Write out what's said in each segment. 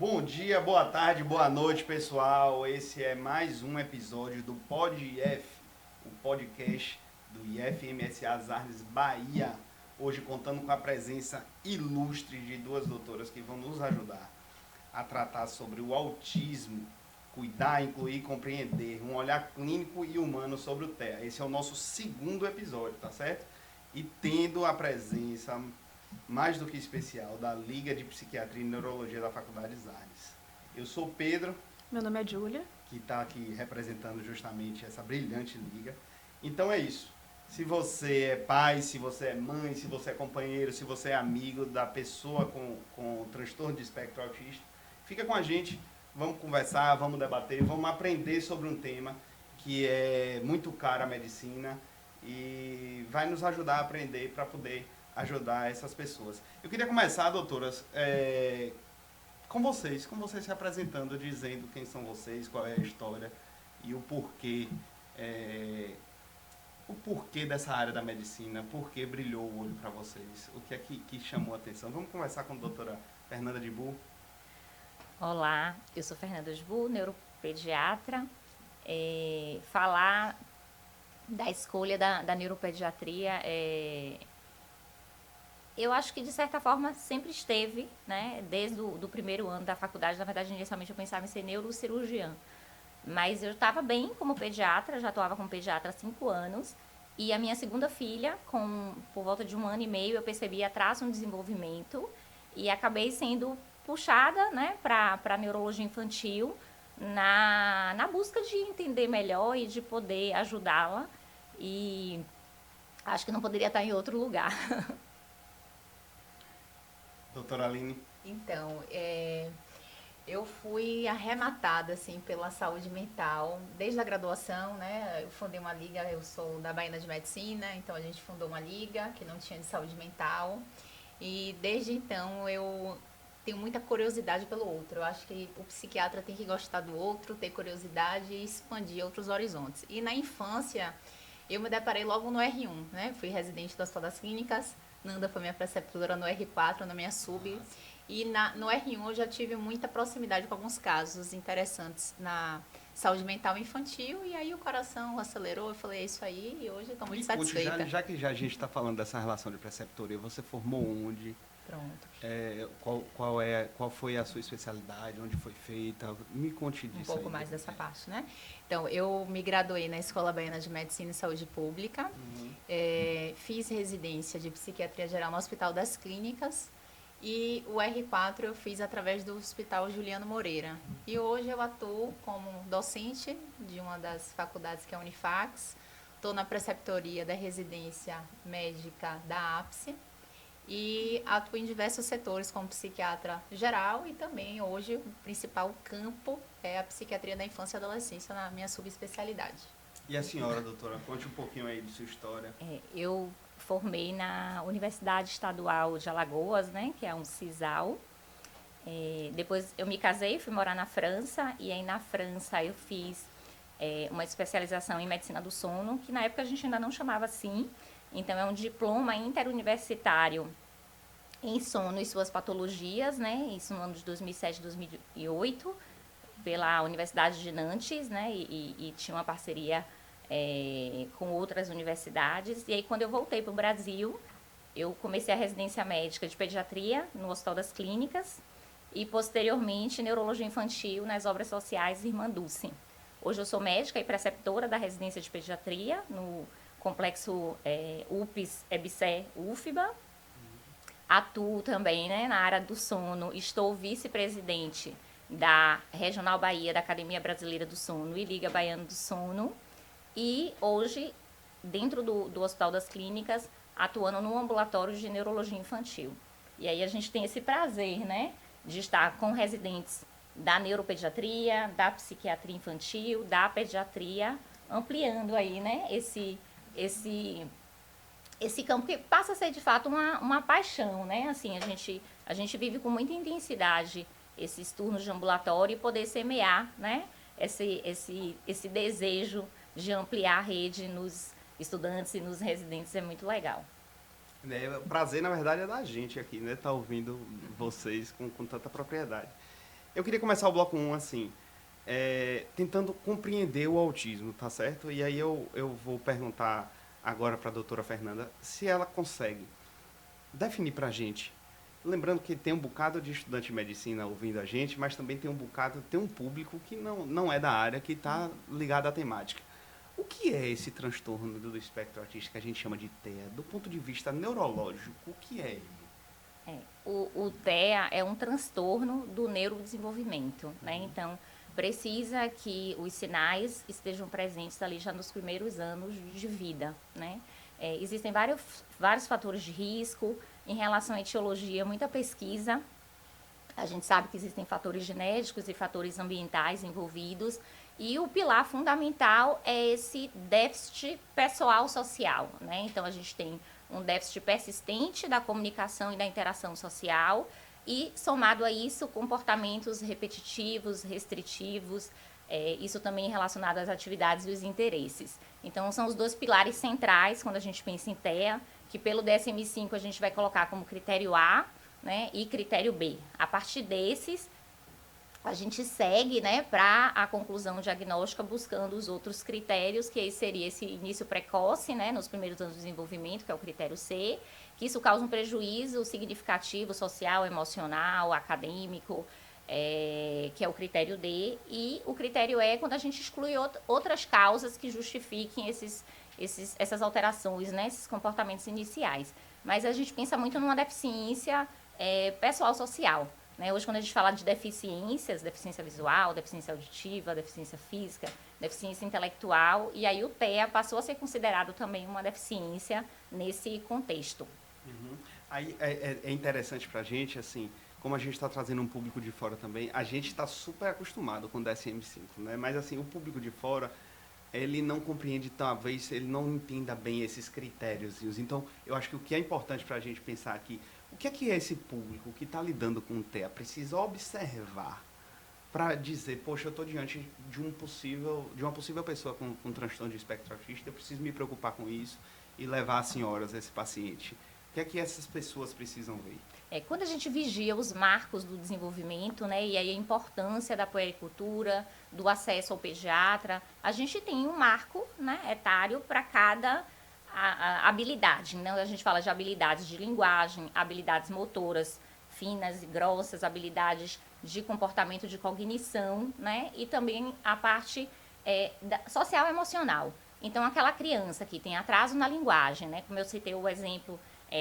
Bom dia, boa tarde, boa noite, pessoal. Esse é mais um episódio do Pod IF, o podcast do IFMSA Artes Bahia. Hoje contando com a presença ilustre de duas doutoras que vão nos ajudar a tratar sobre o autismo, cuidar, incluir, compreender, um olhar clínico e humano sobre o TEA. Esse é o nosso segundo episódio, tá certo? E tendo a presença mais do que especial da Liga de Psiquiatria e Neurologia da Faculdade Artes. Eu sou Pedro. Meu nome é Júlia. Que está aqui representando justamente essa brilhante liga. Então é isso. Se você é pai, se você é mãe, se você é companheiro, se você é amigo da pessoa com transtorno de espectro autista, fica com a gente, vamos conversar, vamos debater, vamos aprender sobre um tema que é muito caro à medicina e vai nos ajudar a aprender para poder ajudar essas pessoas. Eu queria começar, doutoras, com vocês se apresentando, dizendo quem são vocês, qual é a história e o porquê dessa área da medicina, por que brilhou o olho para vocês, o que é que chamou a atenção. Vamos conversar com a doutora Fernanda de Bu. Olá, eu sou Fernanda de Bu, neuropediatra. Falar da escolha da neuropediatria, eu acho que de certa forma sempre esteve, né? Desde do primeiro ano da faculdade. Na verdade, inicialmente eu pensava em ser neurocirurgiã, mas eu estava bem como pediatra, já atuava como pediatra há 5 anos. E a minha segunda filha, por volta de 1 ano e meio, eu percebi atraso no desenvolvimento e acabei sendo puxada, né, para neurologia infantil na busca de entender melhor e de poder ajudá-la. E acho que não poderia estar em outro lugar. Doutora Aline. Então, eu fui arrematada assim pela saúde mental desde a graduação, né? Eu fundei uma liga, eu sou da Baiana de Medicina, então a gente fundou uma liga que não tinha de saúde mental. E desde então eu tenho muita curiosidade pelo outro. Eu acho que o psiquiatra tem que gostar do outro, ter curiosidade e expandir outros horizontes. E na infância eu me deparei logo no R1, né? Fui residente do Hospital das Clínicas, Nanda foi minha preceptora no R4, na minha sub. E no R1 eu já tive muita proximidade com alguns casos interessantes na saúde mental infantil. E aí o coração acelerou, eu falei, é isso aí, e hoje estou muito satisfeita. Já que a gente está falando dessa relação de preceptoria, você formou onde? Pronto. Qual foi a sua especialidade? Onde foi feita? Me conte disso. Um pouco mais dessa parte, né? Então, eu me graduei na Escola Baiana de Medicina e Saúde Pública. Fiz residência de Psiquiatria Geral no Hospital das Clínicas. E o R4 eu fiz através do Hospital Juliano Moreira. E hoje eu atuo como docente de uma das faculdades que é a Unifax. Estou na preceptoria da residência médica da APSE. E atuo em diversos setores como psiquiatra geral e também hoje o principal campo é a psiquiatria da infância e adolescência na minha subespecialidade. E a senhora, doutora, conte um pouquinho aí de sua história. Eu formei na Universidade Estadual de Alagoas, né, que é um CISAL. Depois eu me casei, fui morar na França e aí na França eu fiz uma especialização em medicina do sono, que na época a gente ainda não chamava assim. Então, é um diploma interuniversitário em sono e suas patologias, né? Isso no ano de 2007 e 2008, pela Universidade de Nantes, né? E tinha uma parceria com outras universidades. E aí, quando eu voltei para o Brasil, eu comecei a residência médica de pediatria no Hospital das Clínicas e, posteriormente, neurologia infantil nas obras sociais Irmã Dulce. Hoje eu sou médica e preceptora da residência de pediatria no Complexo UPS, EBSER, UFBA. Atuo também, né, na área do sono. Estou vice-presidente da Regional Bahia, da Academia Brasileira do Sono e Liga Baiana do Sono. E hoje, dentro do Hospital das Clínicas, atuando no ambulatório de neurologia infantil. E aí a gente tem esse prazer, né, de estar com residentes da neuropediatria, da psiquiatria infantil, da pediatria, ampliando aí, né, esse campo que passa a ser de fato uma paixão, né? Assim, a gente vive com muita intensidade esses turnos de ambulatório e poder semear, né? Esse desejo de ampliar a rede nos estudantes e nos residentes é muito legal. O prazer, na verdade, é da gente aqui, né? Tá ouvindo vocês com tanta propriedade. Eu queria começar o bloco 1 assim, tentando compreender o autismo, tá certo? E aí eu vou perguntar agora para a doutora Fernanda se ela consegue definir para a gente. Lembrando que tem um bocado de estudante de medicina ouvindo a gente, mas também tem um público que não é da área, que está ligado à temática. O que é esse transtorno do espectro autista que a gente chama de TEA? Do ponto de vista neurológico, o que é ele? O TEA é um transtorno do neurodesenvolvimento, né? Então, precisa que os sinais estejam presentes ali já nos primeiros anos de vida, né? Existem vários fatores de risco. Em relação à etiologia, muita pesquisa. A gente sabe que existem fatores genéticos e fatores ambientais envolvidos. E o pilar fundamental é esse déficit pessoal social, né? Então, a gente tem um déficit persistente da comunicação e da interação social e, somado a isso, comportamentos repetitivos, restritivos, isso também relacionado às atividades e os interesses. Então, são os dois pilares centrais quando a gente pensa em TEA, que pelo DSM-5 a gente vai colocar como critério A, né, e critério B. A partir desses, a gente segue, né, para a conclusão diagnóstica buscando os outros critérios, que aí seria esse início precoce, né, nos primeiros anos de desenvolvimento, que é o critério C, que isso causa um prejuízo significativo social, emocional, acadêmico, que é o critério D, e o critério E quando a gente exclui outras causas que justifiquem essas alterações, né, esses comportamentos iniciais. Mas a gente pensa muito numa deficiência pessoal social. Né? Hoje, quando a gente fala de deficiências, deficiência visual, deficiência auditiva, deficiência física, deficiência intelectual, e aí o TEA passou a ser considerado também uma deficiência nesse contexto. Uhum. Aí é interessante para a gente, assim, como a gente está trazendo um público de fora também, a gente está super acostumado com o DSM-5, né? Mas, assim, o público de fora, ele não compreende, talvez, ele não entenda bem esses critérios. Então, eu acho que o que é importante para a gente pensar aqui, o que é esse público que está lidando com o TEA precisa observar para dizer, poxa, eu estou diante de uma possível pessoa com transtorno de espectro autista, eu preciso me preocupar com isso e levar às senhoras esse paciente. O que é que essas pessoas precisam ver? Quando a gente vigia os marcos do desenvolvimento, né, e aí a importância da puericultura, do acesso ao pediatra, a gente tem um marco, né, etário para cada habilidade. Né? A gente fala de habilidades de linguagem, habilidades motoras finas e grossas, habilidades de comportamento, de cognição, né, e também a parte social e emocional. Então, aquela criança que tem atraso na linguagem, né, como eu citei o exemplo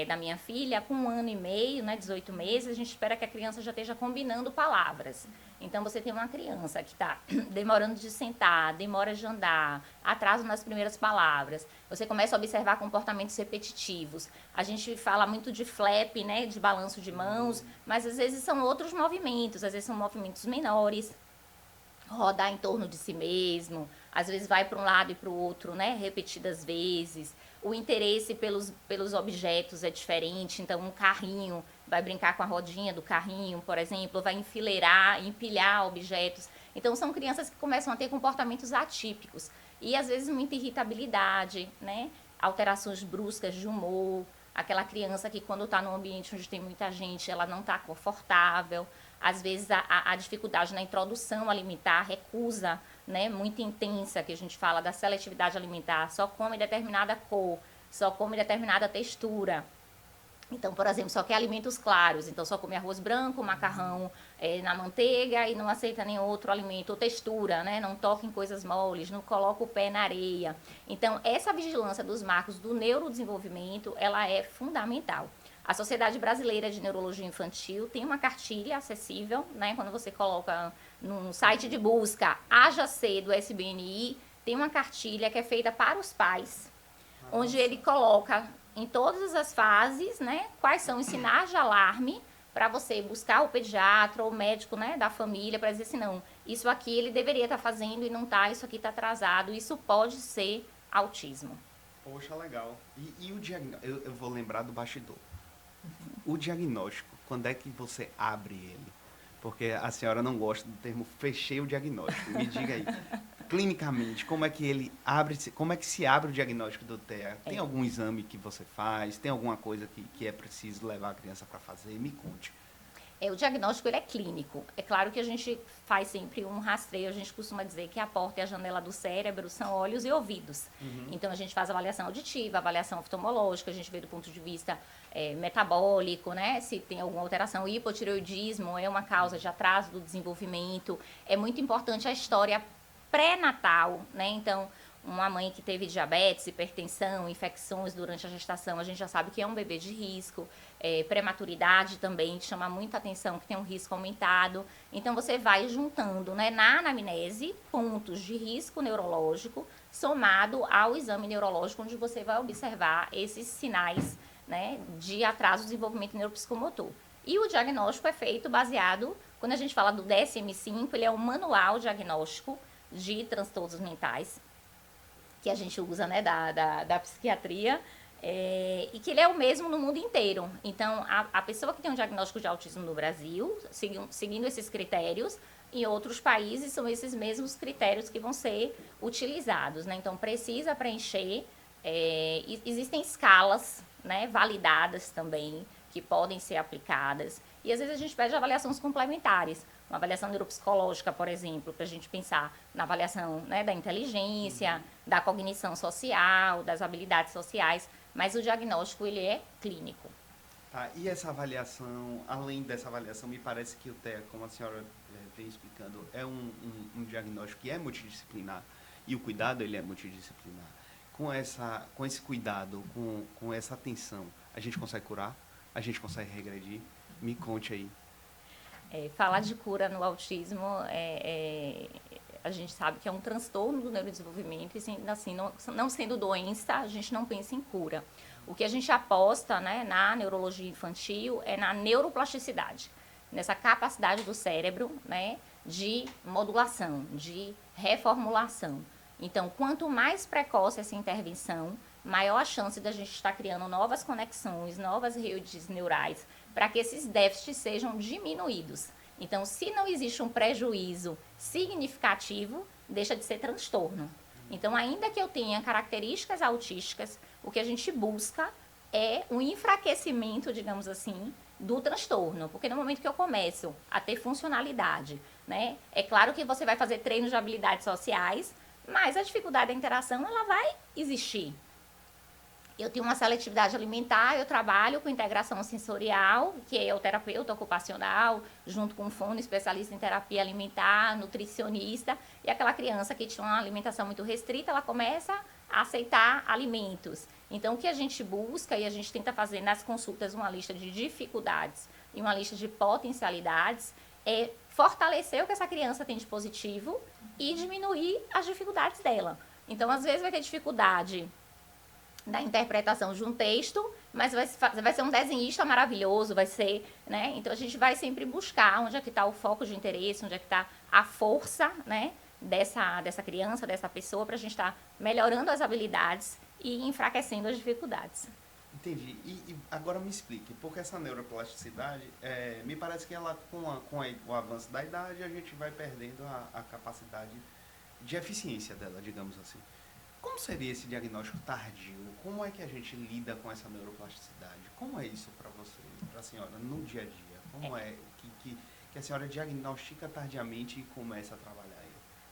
da minha filha, com 1 ano e meio, né, 18 meses, a gente espera que a criança já esteja combinando palavras. Então, você tem uma criança que está demorando de sentar, demora de andar, atraso nas primeiras palavras. Você começa a observar comportamentos repetitivos. A gente fala muito de flap, né, de balanço de mãos, mas às vezes são outros movimentos, às vezes são movimentos menores. Rodar em torno de si mesmo, às vezes vai para um lado e para o outro, né, repetidas vezes. O interesse pelos objetos é diferente, então um carrinho vai brincar com a rodinha do carrinho, por exemplo, vai enfileirar, empilhar objetos. Então são crianças que começam a ter comportamentos atípicos e às vezes muita irritabilidade, né, alterações bruscas de humor, aquela criança que quando está num ambiente onde tem muita gente, ela não está confortável. Às vezes a dificuldade na introdução alimentar, recusa, né, muito intensa, que a gente fala da seletividade alimentar, só come determinada cor, só come determinada textura. Então, por exemplo, só quer alimentos claros, então só come arroz branco, macarrão na manteiga e não aceita nenhum outro alimento, ou textura, né, não toca em coisas moles, não coloca o pé na areia. Então, essa vigilância dos marcos do neurodesenvolvimento, ela é fundamental. A Sociedade Brasileira de Neurologia Infantil tem uma cartilha acessível, né? Quando você coloca no site de busca AJC do SBNI, tem uma cartilha que é feita para os pais, onde ele coloca em todas as fases, né, quais são os sinais de alarme para você buscar o pediatra ou o médico, né, da família para dizer assim, não, isso aqui ele deveria estar fazendo e não está, isso aqui está atrasado, isso pode ser autismo. Poxa, legal. E o diagnóstico, eu vou lembrar do bastidor. O diagnóstico, quando é que você abre ele? Porque a senhora não gosta do termo fechei o diagnóstico. Me diga aí, clinicamente, como é que ele abre, como é que se abre o diagnóstico do TEA? Tem algum exame que você faz? Tem alguma coisa que é preciso levar a criança para fazer? Me conte. O diagnóstico ele é clínico. É claro que a gente faz sempre um rastreio, a gente costuma dizer que a porta e a janela do cérebro são olhos e ouvidos. Então a gente faz avaliação auditiva, avaliação oftalmológica, a gente vê do ponto de vista metabólico, né? Se tem alguma alteração, hipotireoidismo é uma causa de atraso do desenvolvimento. É muito importante a história pré-natal, né? Então, uma mãe que teve diabetes, hipertensão, infecções durante a gestação, a gente já sabe que é um bebê de risco. Prematuridade também chama muita atenção, que tem um risco aumentado. Então, você vai juntando, né, na anamnese pontos de risco neurológico somado ao exame neurológico, onde você vai observar esses sinais, né, de atraso do desenvolvimento neuropsicomotor. E o diagnóstico é feito baseado, quando a gente fala do DSM-5, ele é um manual diagnóstico de transtornos mentais, que a gente usa, né, da psiquiatria, e que ele é o mesmo no mundo inteiro. Então, a pessoa que tem um diagnóstico de autismo no Brasil, seguindo esses critérios, em outros países são esses mesmos critérios que vão ser utilizados, né? Então, precisa preencher, existem escalas, né, validadas também, que podem ser aplicadas, e às vezes a gente pede avaliações complementares, uma avaliação neuropsicológica, por exemplo, para a gente pensar na avaliação, né, da inteligência, da cognição social, das habilidades sociais, mas o diagnóstico ele é clínico. Tá, e essa avaliação, além dessa avaliação, me parece que o TEA, como a senhora vem explicando, é um diagnóstico que é multidisciplinar, e o cuidado ele é multidisciplinar. Com esse cuidado, com essa atenção, a gente consegue curar? A gente consegue regredir? Me conte aí. Falar de cura no autismo, a gente sabe que é um transtorno do neurodesenvolvimento e, assim, não sendo doença, a gente não pensa em cura. O que a gente aposta, né, na neurologia infantil é na neuroplasticidade, nessa capacidade do cérebro, né, de modulação, de reformulação. Então, quanto mais precoce essa intervenção, maior a chance da gente estar criando novas conexões, novas redes neurais, para que esses déficits sejam diminuídos. Então, se não existe um prejuízo significativo, deixa de ser transtorno. Então, ainda que eu tenha características autísticas, o que a gente busca é um enfraquecimento, digamos assim, do transtorno. Porque no momento que eu começo a ter funcionalidade, né, é claro que você vai fazer treinos de habilidades sociais, mas a dificuldade da interação, ela vai existir. Eu tenho uma seletividade alimentar, eu trabalho com integração sensorial, que é o terapeuta ocupacional, junto com um fono especialista em terapia alimentar, nutricionista, e aquela criança que tinha uma alimentação muito restrita, ela começa a aceitar alimentos. Então, o que a gente busca e a gente tenta fazer nas consultas uma lista de dificuldades e uma lista de potencialidades é fortalecer o que essa criança tem de positivo e diminuir as dificuldades dela. Então, às vezes vai ter dificuldade da interpretação de um texto, mas vai ser um desenhista maravilhoso, vai ser, né? Então a gente vai sempre buscar onde é que está o foco de interesse, onde é que está a força, né, dessa criança, dessa pessoa, para a gente estar melhorando as habilidades e enfraquecendo as dificuldades. Entendi. E agora me explique, porque essa neuroplasticidade, me parece que ela, com o avanço da idade, a gente vai perdendo a capacidade de eficiência dela, digamos assim. Como seria esse diagnóstico tardio? Como é que a gente lida com essa neuroplasticidade? Como é isso para você, para a senhora, no dia a dia? Como é que a senhora diagnostica tardiamente e começa a trabalhar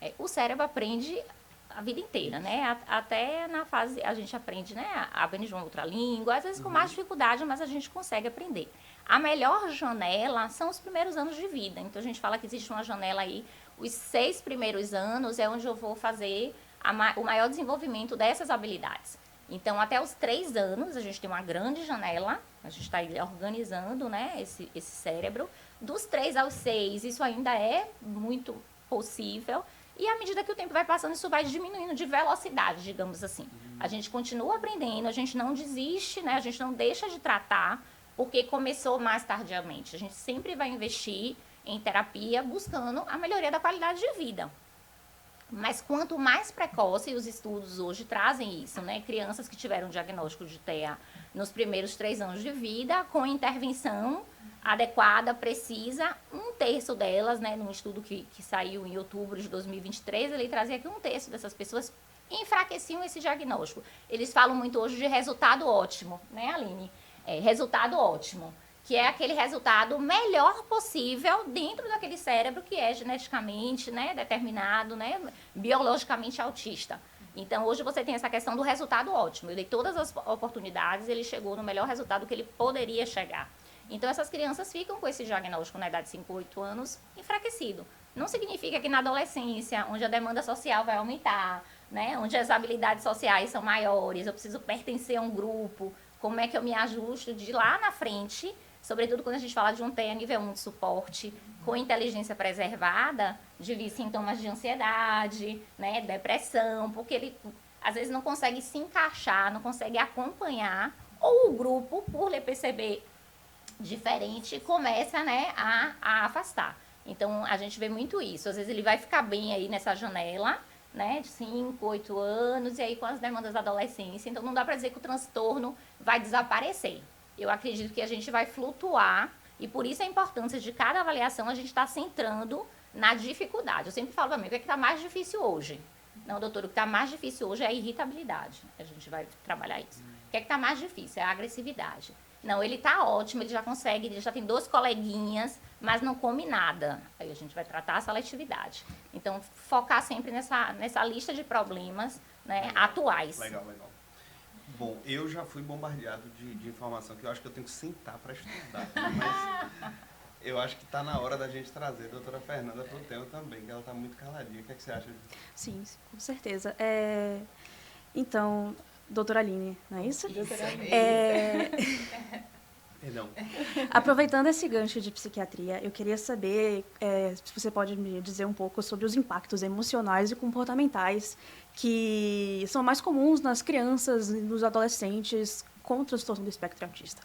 aí? O cérebro aprende a vida inteira, né? Até na fase, a gente aprende, né? Aprende de uma outra língua, às vezes com mais dificuldade, mas a gente consegue aprender. A melhor janela são os primeiros anos de vida. Então, a gente fala que existe uma janela aí, os 6 primeiros anos é onde eu vou fazer o maior desenvolvimento dessas habilidades. Então, até os 3 anos, a gente tem uma grande janela, a gente está organizando, né, esse cérebro. Dos 3 aos 6, isso ainda é muito possível. E à medida que o tempo vai passando, isso vai diminuindo de velocidade, digamos assim. A gente continua aprendendo, a gente não desiste, né, a gente não deixa de tratar, porque começou mais tardiamente. A gente sempre vai investir em terapia, buscando a melhoria da qualidade de vida. Mas quanto mais precoce, e os estudos hoje trazem isso, né? Crianças que tiveram diagnóstico de TEA nos primeiros 3 anos de vida, com intervenção adequada, precisa, 1/3 delas, né? Num estudo que saiu em outubro de 2023, ele trazia que 1/3 dessas pessoas enfraqueciam esse diagnóstico. Eles falam muito hoje de resultado ótimo, né, Aline? Resultado ótimo. que é aquele resultado melhor possível dentro daquele cérebro que é geneticamente, né, determinado, né, biologicamente autista. Então, hoje você tem essa questão do resultado ótimo. Eu dei todas as oportunidades, ele chegou no melhor resultado que ele poderia chegar. Então, essas crianças ficam com esse diagnóstico na idade de 5, 8 anos enfraquecido. Não significa que na adolescência, onde a demanda social vai aumentar, né, onde as habilidades sociais são maiores, eu preciso pertencer a um grupo, como é que eu me ajusto de lá na frente, sobretudo quando a gente fala de um TEA nível 1 de suporte, com inteligência preservada, de vir sintomas de ansiedade, né, depressão, porque ele às vezes não consegue se encaixar, não consegue acompanhar, ou o grupo, por lhe perceber diferente, começa, né, a afastar. Então, a gente vê muito isso. Às vezes ele vai ficar bem aí nessa janela, né, de 5, 8 anos, e aí com as demandas da adolescência. Então, não dá para dizer que o transtorno vai desaparecer. Eu acredito que a gente vai flutuar, e por isso a importância de cada avaliação a gente está centrando na dificuldade. Eu sempre falo para mim, o que é que está mais difícil hoje? Não, doutor, o que está mais difícil hoje é a irritabilidade. A gente vai trabalhar isso. O que é que está mais difícil? É a agressividade. Não, ele está ótimo, ele já consegue, ele já tem 2 coleguinhas, mas não come nada. Aí a gente vai tratar a seletividade. Então, focar sempre nessa lista de problemas, né, Legal. atuais. Legal. Bom, eu já fui bombardeado de informação que eu acho que eu tenho que sentar para estudar. Mas eu acho que está na hora da gente trazer a doutora Fernanda para o tema também, que ela está muito caladinha. O que é que você acha? Sim, com certeza. Então, doutora Aline, não é isso? Perdão. Aproveitando esse gancho de psiquiatria, eu queria saber se você pode me dizer um pouco sobre os impactos emocionais e comportamentais que são mais comuns nas crianças e nos adolescentes com transtorno do espectro autista.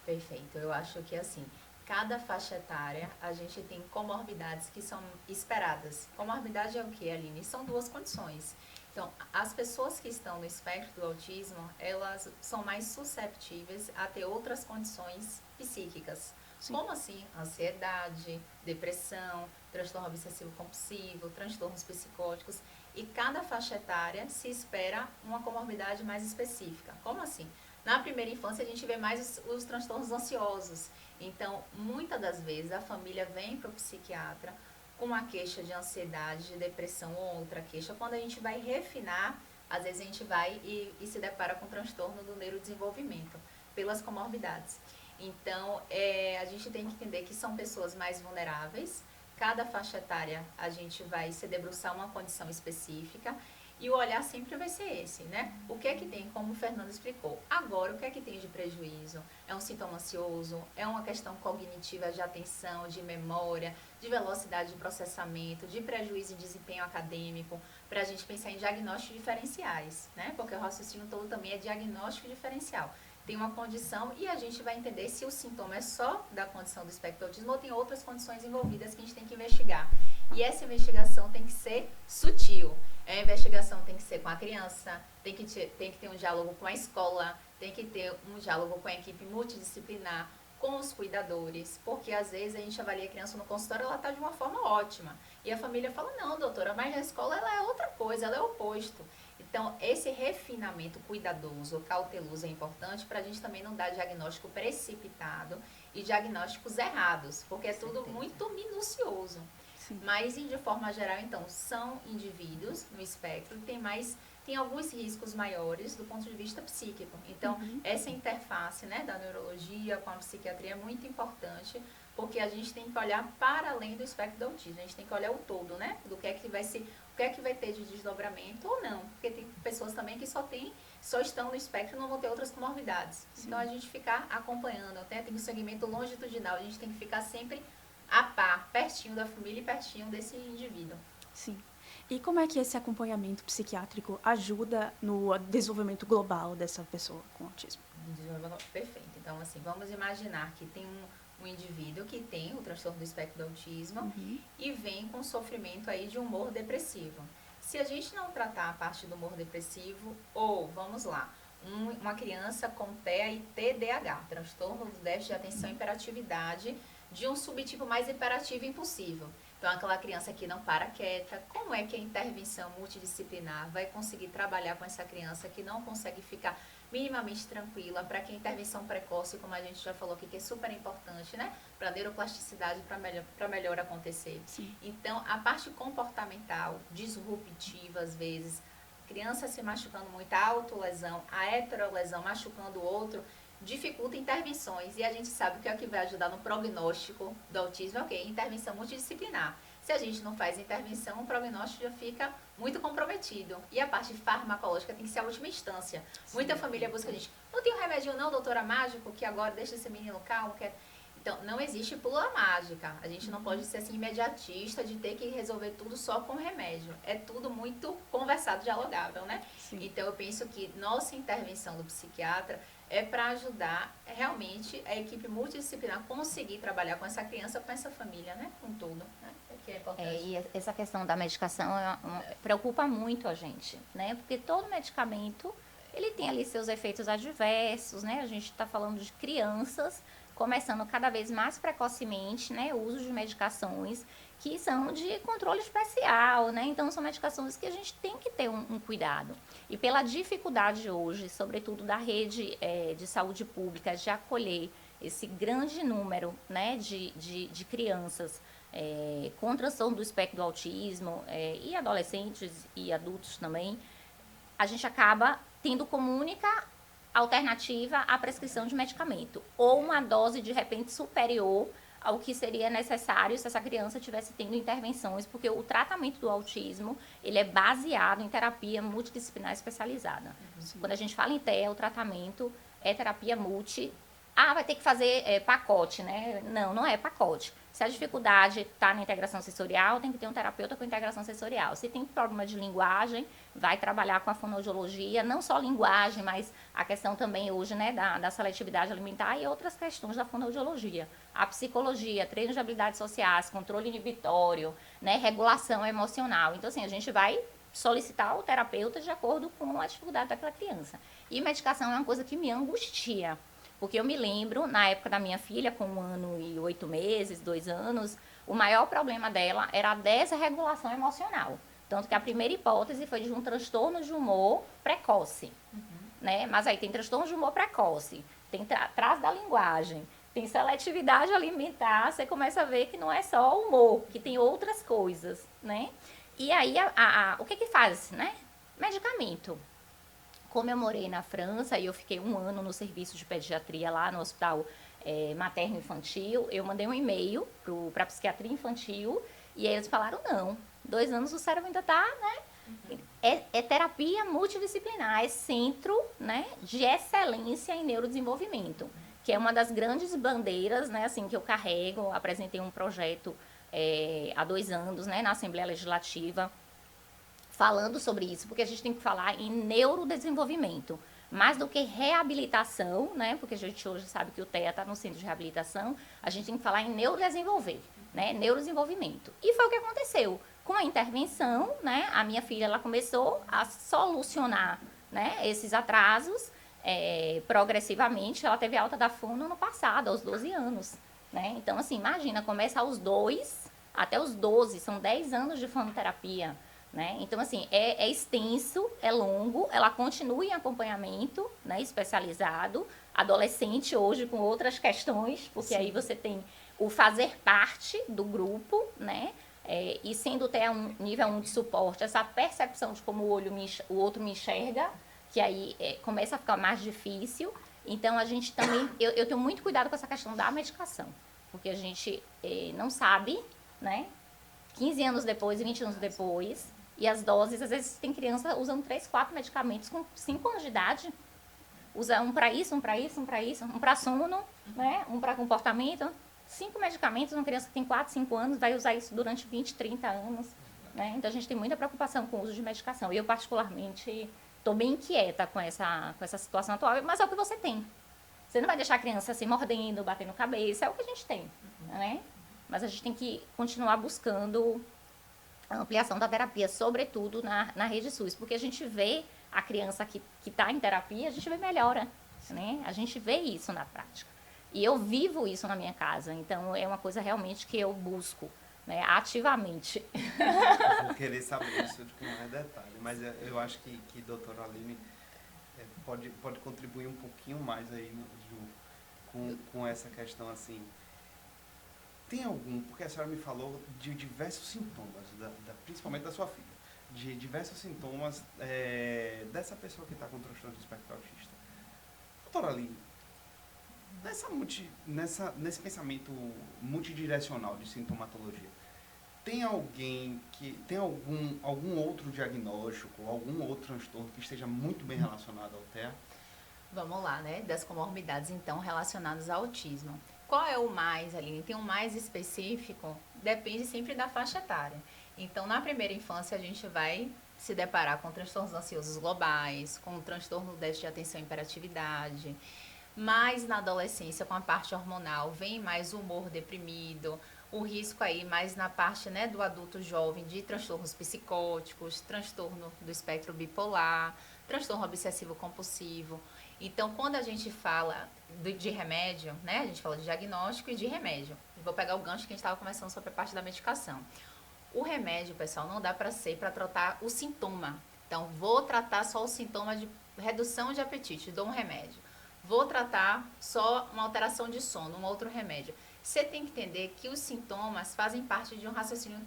Perfeito. Eu acho que, assim, cada faixa etária, a gente tem comorbidades que são esperadas. Comorbidade é o que, Aline? São 2 condições. Então, as pessoas que estão no espectro do autismo, elas são mais susceptíveis a ter outras condições psíquicas. Sim. Como assim? Ansiedade, depressão, transtorno obsessivo compulsivo, transtornos psicóticos. E cada faixa etária se espera uma comorbidade mais específica. Como assim? Na primeira infância, a gente vê mais os transtornos ansiosos. Então, muitas das vezes, a família vem para o psiquiatra com uma queixa de ansiedade, de depressão ou outra queixa. Quando a gente vai refinar, às vezes a gente vai e se depara com transtorno do neurodesenvolvimento, pelas comorbidades. Então, a gente tem que entender que são pessoas mais vulneráveis. Cada faixa etária a gente vai se debruçar uma condição específica e o olhar sempre vai ser esse, né? O que é que tem, como o Fernando explicou. Agora, o que é que tem de prejuízo? É um sintoma ansioso? É uma questão cognitiva de atenção, de memória, de velocidade de processamento, de prejuízo em desempenho acadêmico, para a gente pensar em diagnósticos diferenciais, né? Porque o raciocínio todo também é diagnóstico diferencial. Tem uma condição e a gente vai entender se o sintoma é só da condição do espectro do autismo ou tem outras condições envolvidas que a gente tem que investigar. E essa investigação tem que ser sutil. A investigação tem que ser com a criança, tem que ter um diálogo com a escola, tem que ter um diálogo com a equipe multidisciplinar, com os cuidadores, porque às vezes a gente avalia a criança no consultório, ela está de uma forma ótima. E a família fala, não, doutora, mas na escola ela é outra coisa, ela é o oposto. Então, esse refinamento cuidadoso, cauteloso é importante para a gente também não dar diagnóstico precipitado e diagnósticos errados, porque é tudo muito minucioso. Sim. Mas, de forma geral, então, são indivíduos no espectro que tem alguns riscos maiores do ponto de vista psíquico. Então, essa interface, né, da neurologia com a psiquiatria é muito importante, porque a gente tem que olhar para além do espectro do autismo. A gente tem que olhar o todo, né, do que é que vai ter de desdobramento ou não. Porque tem pessoas também que só estão no espectro e não vão ter outras comorbidades. Sim. Então, a gente ficar acompanhando, até tem um segmento longitudinal, a gente tem que ficar sempre a par, pertinho da família e pertinho desse indivíduo. Sim. E como é que esse acompanhamento psiquiátrico ajuda no desenvolvimento global dessa pessoa com autismo? Perfeito. Então, assim, vamos imaginar que tem um indivíduo que tem o transtorno do espectro do autismo e vem com sofrimento aí de humor depressivo. Se a gente não tratar a parte do humor depressivo, ou, vamos lá, uma criança com TEA e TDAH, transtorno do déficit de atenção e hiperatividade, de um subtipo mais hiperativo e impulsivo. Então, aquela criança que não para quieta, como é que a intervenção multidisciplinar vai conseguir trabalhar com essa criança que não consegue ficar minimamente tranquila, para que a intervenção precoce, como a gente já falou aqui, que é super importante, né? Para a neuroplasticidade, para melhor acontecer. Sim. Então, a parte comportamental, disruptiva às vezes, criança se machucando muito, a autolesão, a heterolesão machucando o outro, dificulta intervenções. E a gente sabe que é o que vai ajudar no prognóstico do autismo é o quê? Intervenção multidisciplinar. Se a gente não faz intervenção, o prognóstico já fica muito comprometido. E a parte farmacológica tem que ser a última instância. Sim. Muita família busca a gente, não tem um remédio não, doutora mágico, que agora deixa esse menino calmo, que Então, não existe pílula mágica. A gente não pode ser assim imediatista de ter que resolver tudo só com remédio. É tudo muito conversado, dialogável, né? Sim. Então, eu penso que nossa intervenção do psiquiatra é para ajudar realmente a equipe multidisciplinar conseguir trabalhar com essa criança, com essa família, né? Com tudo, né? Que é importante. E essa questão da medicação preocupa muito a gente, né? Porque todo medicamento, ele tem ali seus efeitos adversos, né? A gente está falando de crianças começando cada vez mais precocemente, né, o uso de medicações que são de controle especial, né, então são medicações que a gente tem que ter um cuidado. E pela dificuldade hoje, sobretudo da rede de saúde pública, de acolher esse grande número, né, de crianças com transtorno do espectro do autismo, e adolescentes e adultos também, a gente acaba tendo como única alternativa à prescrição de medicamento, ou uma dose de repente superior ao que seria necessário se essa criança estivesse tendo intervenções, porque o tratamento do autismo, ele é baseado em terapia multidisciplinar especializada. Sim. Quando a gente fala em TEA, o tratamento é terapia multi. Vai ter que fazer pacote, né? Não, não é pacote. Se a dificuldade está na integração sensorial, tem que ter um terapeuta com integração sensorial. Se tem problema de linguagem, vai trabalhar com a fonoaudiologia, não só linguagem, mas a questão também hoje, né, da seletividade alimentar e outras questões da fonoaudiologia. A psicologia, treino de habilidades sociais, controle inibitório, né, regulação emocional. Então, assim, a gente vai solicitar o terapeuta de acordo com a dificuldade daquela criança. E medicação é uma coisa que me angustia. Porque eu me lembro, na época da minha filha, com 1 ano e 8 meses, 2 anos, o maior problema dela era a desregulação emocional. Tanto que a primeira hipótese foi de um transtorno de humor precoce. Né? Mas aí tem transtorno de humor precoce, tem atraso da linguagem, tem seletividade alimentar, você começa a ver que não é só humor, que tem outras coisas, né? E aí, o que faz, né? Medicamento. Como eu morei na França e eu fiquei 1 ano no serviço de pediatria lá no hospital materno-infantil, eu mandei um e-mail para a psiquiatria infantil e aí eles falaram, não, 2 anos o cérebro ainda está, né? É terapia multidisciplinar, é centro, né, de excelência em neurodesenvolvimento, que é uma das grandes bandeiras, né, assim, que eu carrego. Apresentei um projeto há 2 anos, né, na Assembleia Legislativa, falando sobre isso, porque a gente tem que falar em neurodesenvolvimento, mais do que reabilitação, né? Porque a gente hoje sabe que o TEA está no centro de reabilitação, a gente tem que falar em neurodesenvolver, né? Neurodesenvolvimento. E foi o que aconteceu. Com a intervenção, né? A minha filha, ela começou a solucionar, né, esses atrasos progressivamente. Ela teve alta da fono no passado, aos 12 anos, né? Então, assim, imagina, começa aos 2 até os 12, são 10 anos de fonoterapia. Né? Então, assim, é extenso, é longo, ela continua em acompanhamento, né, especializado, adolescente hoje com outras questões, porque Sim. aí você tem o fazer parte do grupo, né, e sendo até um nível 1 de suporte, essa percepção de como o outro me enxerga, que aí começa a ficar mais difícil. Então, a gente também, eu tenho muito cuidado com essa questão da medicação, porque a gente não sabe, né, 15 anos depois, 20 anos depois, e as doses, às vezes tem criança usando 3, 4 medicamentos com 5 anos de idade. Usa um para isso, um para isso, um para isso, um para sono, né? Um para comportamento. 5 medicamentos, uma criança que tem 4, 5 anos vai usar isso durante 20, 30 anos. Né? Então a gente tem muita preocupação com o uso de medicação. Eu, particularmente, estou bem inquieta com essa situação atual, mas é o que você tem. Você não vai deixar a criança se mordendo, batendo cabeça, é o que a gente tem. Né? Mas a gente tem que continuar buscando a ampliação da terapia, sobretudo na rede SUS, porque a gente vê a criança que está em terapia, a gente vê melhora, né? A gente vê isso na prática. E eu vivo isso na minha casa, então é uma coisa realmente que eu busco, né, ativamente. Eu vou querer saber isso com mais detalhe, mas eu acho que doutora Aline pode contribuir um pouquinho mais aí, Ju, com essa questão assim. Tem algum, porque a senhora me falou de diversos sintomas, principalmente da sua filha, de diversos sintomas dessa pessoa que está com transtorno do espectro autista. Doutora Aline, nesse pensamento multidirecional de sintomatologia, tem alguém que tem algum outro diagnóstico, algum outro transtorno que esteja muito bem relacionado ao TEA? Vamos lá, né? Das comorbidades, então, relacionadas ao autismo. Qual é o mais, Aline? Tem um mais específico? Depende sempre da faixa etária. Então, na primeira infância, a gente vai se deparar com transtornos ansiosos globais, com transtorno do déficit de atenção e hiperatividade. Mas na adolescência, com a parte hormonal, vem mais o humor deprimido, o risco aí mais na parte, né, do adulto jovem de transtornos psicóticos, transtorno do espectro bipolar, transtorno obsessivo compulsivo. Então, quando a gente fala de remédio, né, a gente fala de diagnóstico e de remédio. Vou pegar o gancho que a gente estava conversando sobre a parte da medicação. O remédio, pessoal, não dá para ser para tratar o sintoma. Então, vou tratar só o sintoma de redução de apetite, dou um remédio. Vou tratar só uma alteração de sono, um outro remédio. Você tem que entender que os sintomas fazem parte de um raciocínio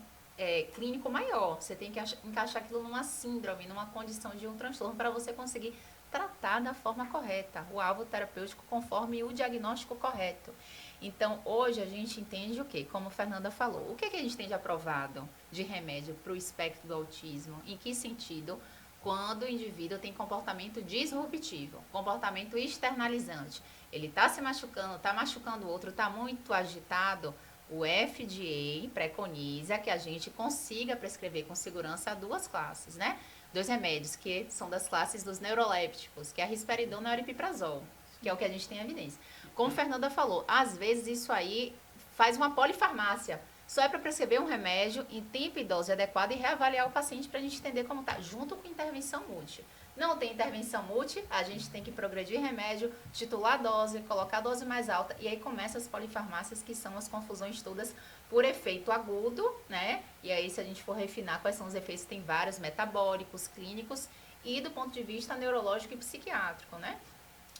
clínico maior. Você tem que encaixar aquilo numa síndrome, numa condição de um transtorno para você conseguir tratar da forma correta, o alvo terapêutico conforme o diagnóstico correto. Então, hoje a gente entende o quê? Como a Fernanda falou, o que a gente tem de aprovado de remédio para o espectro do autismo? Em que sentido? Quando o indivíduo tem comportamento disruptivo, comportamento externalizante. Ele está se machucando, está machucando o outro, está muito agitado, o FDA preconiza que a gente consiga prescrever com segurança 2 classes, né? 2 remédios, que são das classes dos neurolépticos, que é a risperidona e o aripiprazol, que é o que a gente tem evidência. Como a Fernanda falou, às vezes isso aí faz uma polifarmácia. Só é para prescrever um remédio em tempo e dose adequada e reavaliar o paciente para a gente entender como está, junto com intervenção multi. Não tem intervenção multi, a gente tem que progredir remédio, titular a dose, colocar a dose mais alta, e aí começa as polifarmácias, que são as confusões todas por efeito agudo, né? E aí, se a gente for refinar quais são os efeitos, tem vários metabólicos, clínicos e do ponto de vista neurológico e psiquiátrico, né?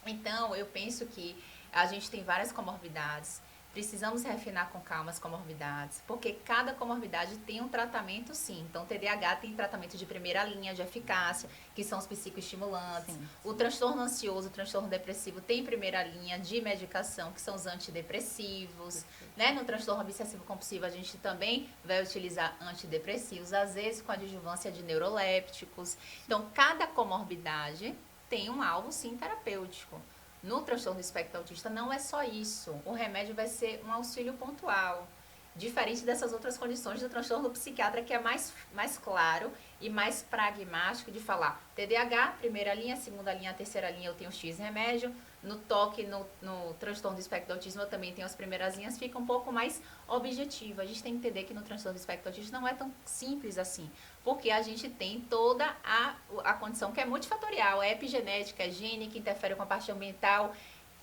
Então, eu penso que a gente tem várias comorbidades. Precisamos refinar com calma as comorbidades, porque cada comorbidade tem um tratamento, sim. Então, o TDAH tem tratamento de primeira linha, de eficácia, que são os psicoestimulantes. Sim. O transtorno ansioso, o transtorno depressivo tem primeira linha de medicação, que são os antidepressivos. Né? No transtorno obsessivo compulsivo, a gente também vai utilizar antidepressivos, às vezes com adjuvância de neurolépticos. Então, cada comorbidade tem um alvo, sim, terapêutico. No transtorno do espectro autista não é só isso. O remédio vai ser um auxílio pontual, diferente dessas outras condições do transtorno psiquiátrico, que é mais claro e mais pragmático de falar TDAH, primeira linha, segunda linha, terceira linha eu tenho X remédio. No toque, no transtorno do espectro do autismo eu também tenho as primeiras linhas, fica um pouco mais objetivo. A gente tem que entender que no transtorno do espectro do autismo não é tão simples assim, porque a gente tem toda a condição que é multifatorial, é epigenética, é gene, que interfere com a parte ambiental,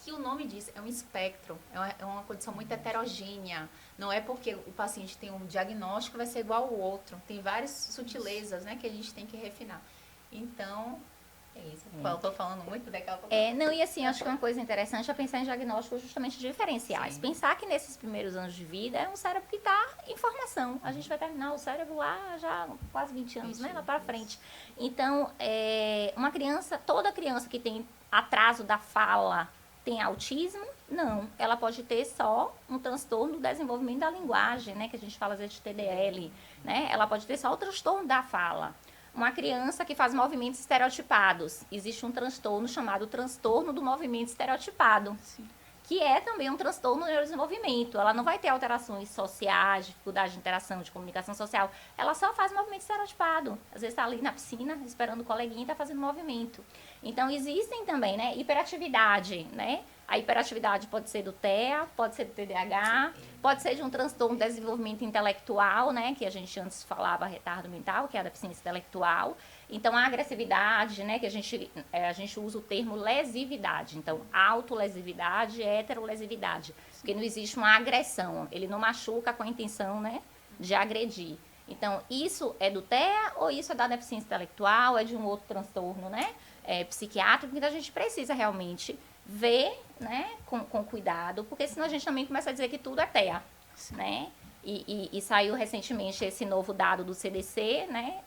que o nome diz, é um espectro, é uma condição muito heterogênea. Não é porque o paciente tem um diagnóstico vai ser igual ao outro. Tem várias sutilezas, né, que a gente tem que refinar. Então, é isso. Eu estou falando muito daquela coisa. Não, e assim, acho que uma coisa interessante é pensar em diagnósticos justamente diferenciais. Sim. Pensar que nesses primeiros anos de vida é um cérebro que está em formação. A gente vai terminar o cérebro lá já quase 20 anos, né, lá para frente. Então, uma criança, toda criança que tem atraso da fala tem autismo? Não. Ela pode ter só um transtorno do desenvolvimento da linguagem, né, que a gente fala às vezes de TDL, né? Ela pode ter só o transtorno da fala. Uma criança que faz movimentos estereotipados. Existe um transtorno chamado transtorno do movimento estereotipado, sim, que é também um transtorno do neurodesenvolvimento. Ela não vai ter alterações sociais, dificuldade de interação, de comunicação social. Ela só faz movimento estereotipado. Às vezes está ali na piscina, esperando o coleguinha e está fazendo movimento. Então, existem também, né, hiperatividade, né? A hiperatividade pode ser do TEA, pode ser do TDAH, pode ser de um transtorno de desenvolvimento intelectual, né, que a gente antes falava retardo mental, que é a deficiência intelectual. Então, a agressividade, né, que a gente usa o termo lesividade. Então, autolesividade, heterolesividade, porque não existe uma agressão, ele não machuca com a intenção, né, de agredir. Então, isso é do TEA ou isso é da deficiência intelectual, é de um outro transtorno, né? psiquiátrico, então a gente precisa realmente ver, né, com cuidado, porque senão a gente também começa a dizer que tudo é TEA, né? E saiu recentemente esse novo dado do CDC, né,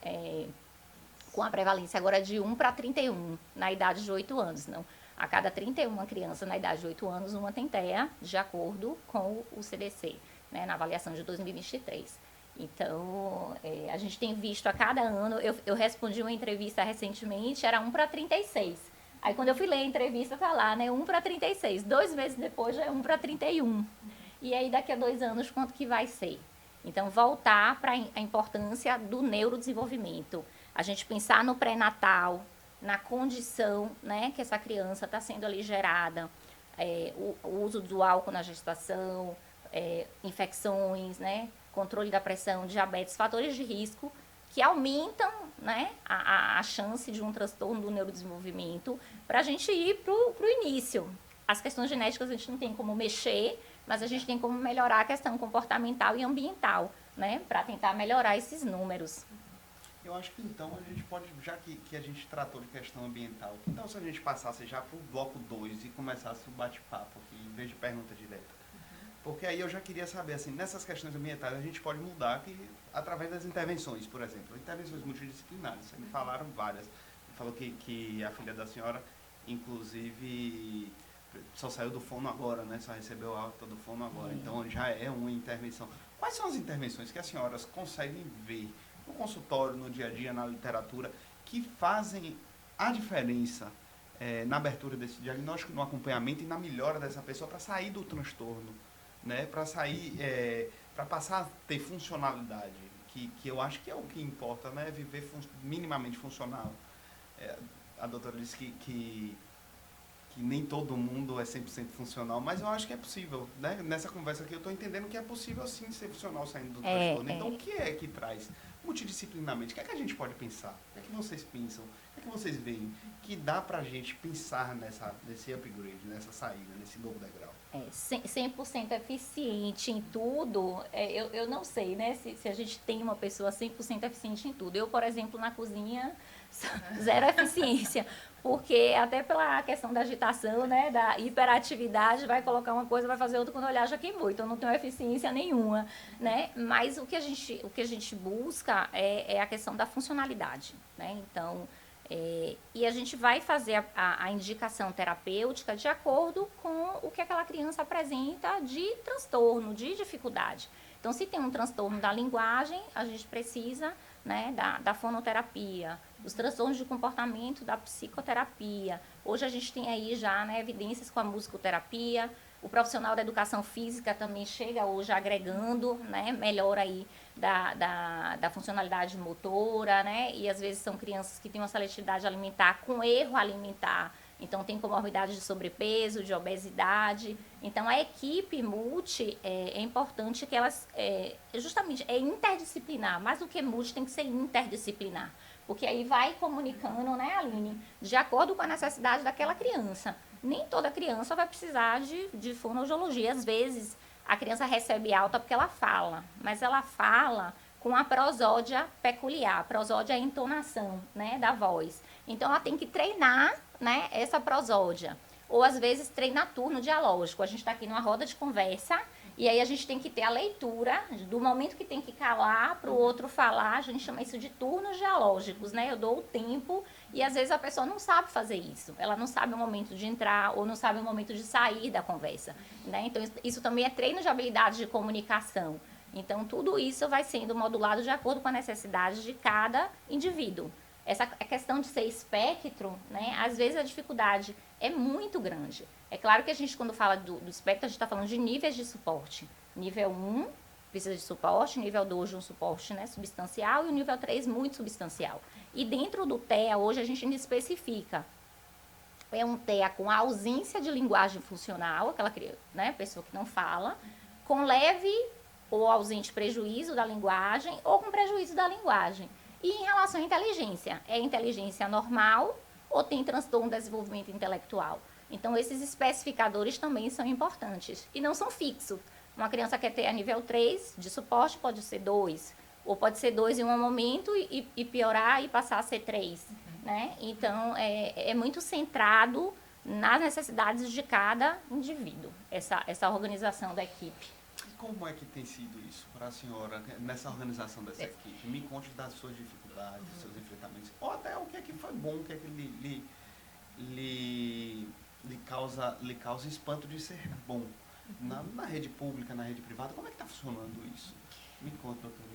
com a prevalência agora de 1 para 31 na idade de 8 anos. Não, a cada 31 crianças na idade de 8 anos, uma tem TEA, de acordo com o CDC, né, na avaliação de 2023. Então, a gente tem visto a cada ano, eu respondi uma entrevista recentemente, era 1 para 36. Aí quando eu fui ler a entrevista, tá lá, né, 1 para 36. 2 meses depois já é 1 para 31. E aí daqui a 2 anos, quanto que vai ser? Então, voltar para a importância do neurodesenvolvimento. A gente pensar no pré-natal, na condição, né, que essa criança está sendo ali gerada, o uso do álcool na gestação, infecções, né, controle da pressão, diabetes, fatores de risco que aumentam, né, a chance de um transtorno do neurodesenvolvimento para a gente ir para o início. As questões genéticas a gente não tem como mexer, mas a gente tem como melhorar a questão comportamental e ambiental, né, para tentar melhorar esses números. Eu acho que então a gente pode, já que a gente tratou de questão ambiental, então se a gente passasse já para o bloco 2 e começasse o bate-papo aqui, em vez de pergunta direta. Porque aí eu já queria saber, assim, nessas questões ambientais a gente pode mudar através das intervenções, por exemplo, intervenções multidisciplinares. Vocês me falaram várias. Você falou que a filha da senhora, inclusive, só saiu do fono agora, né? Só recebeu a alta do fono agora. Então já é uma intervenção. Quais são as intervenções que as senhoras conseguem ver no consultório, no dia a dia, na literatura, que fazem a diferença na abertura desse diagnóstico, no acompanhamento e na melhora dessa pessoa para sair do transtorno, né? Para sair, para passar a ter funcionalidade, que eu acho que é o que importa, né? Viver minimamente funcional. A doutora disse que nem todo mundo é 100% funcional, mas eu acho que é possível, né? Nessa conversa aqui eu estou entendendo que é possível sim ser funcional saindo do transtorno. Então o que é que traz multidisciplinarmente? O que é que a gente pode pensar? O que é que vocês pensam? O que é que vocês veem que dá pra gente pensar nesse upgrade, nessa saída, nesse novo degrau? 100% eficiente em tudo, eu não sei, né, se a gente tem uma pessoa 100% eficiente em tudo. Eu, por exemplo, na cozinha, zero eficiência, porque até pela questão da agitação, né, da hiperatividade, vai colocar uma coisa, vai fazer outra, quando olhar já queimou, então não tem eficiência nenhuma, né, mas o que a gente busca é a questão da funcionalidade, né, então... e a gente vai fazer a indicação terapêutica de acordo com o que aquela criança apresenta de transtorno, de dificuldade. Então, se tem um transtorno da linguagem, a gente precisa, né, da fonoterapia, os transtornos de comportamento, da psicoterapia. Hoje a gente tem aí já, né, evidências com a musicoterapia. O profissional da educação física também chega hoje agregando, né, melhora aí da funcionalidade motora, né, e às vezes são crianças que têm uma seletividade alimentar com erro alimentar, então tem comorbidade de sobrepeso, de obesidade. Então a equipe multi é importante que elas, justamente, é interdisciplinar, mais do que multi tem que ser interdisciplinar, porque aí vai comunicando, né, Aline, de acordo com a necessidade daquela criança. Nem toda criança vai precisar de fonoaudiologia. Às vezes, a criança recebe alta porque ela fala, mas ela fala com a prosódia peculiar. A prosódia é a entonação, né, da voz. Então, ela tem que treinar, né, essa prosódia. Ou, às vezes, treinar turno dialógico. A gente está aqui numa roda de conversa e aí a gente tem que ter a leitura do momento que tem que calar para o outro falar. A gente chama isso de turnos dialógicos, né? Eu dou o tempo e, às vezes, a pessoa não sabe fazer isso. Ela não sabe o momento de entrar ou não sabe o momento de sair da conversa, né? Então, isso também é treino de habilidade de comunicação. Então, tudo isso vai sendo modulado de acordo com a necessidade de cada indivíduo. Essa questão de ser espectro, né? Às vezes a dificuldade é muito grande. É claro que a gente, quando fala do espectro, a gente está falando de níveis de suporte. Nível 1 precisa de suporte, nível 2 de um suporte, né, substancial, e o nível 3 muito substancial. E dentro do TEA, hoje a gente ainda especifica. É um TEA com ausência de linguagem funcional, aquela, né, pessoa que não fala, com leve ou ausente prejuízo da linguagem ou com prejuízo da linguagem. E em relação à inteligência, é inteligência normal ou tem transtorno de desenvolvimento intelectual? Então, esses especificadores também são importantes e não são fixos. Uma criança quer ter a nível 3 de suporte, pode ser 2, ou pode ser 2 em um momento e piorar e passar a ser 3. né? Então, é muito centrado nas necessidades de cada indivíduo, essa organização da equipe. Como é que tem sido isso para a senhora nessa organização dessa equipe? Me conte das suas dificuldades, dos seus enfrentamentos, ou até o que é que foi bom, o que é que lhe causa espanto de ser bom. Na rede pública, na rede privada, como é que está funcionando isso? Me conta, doutora.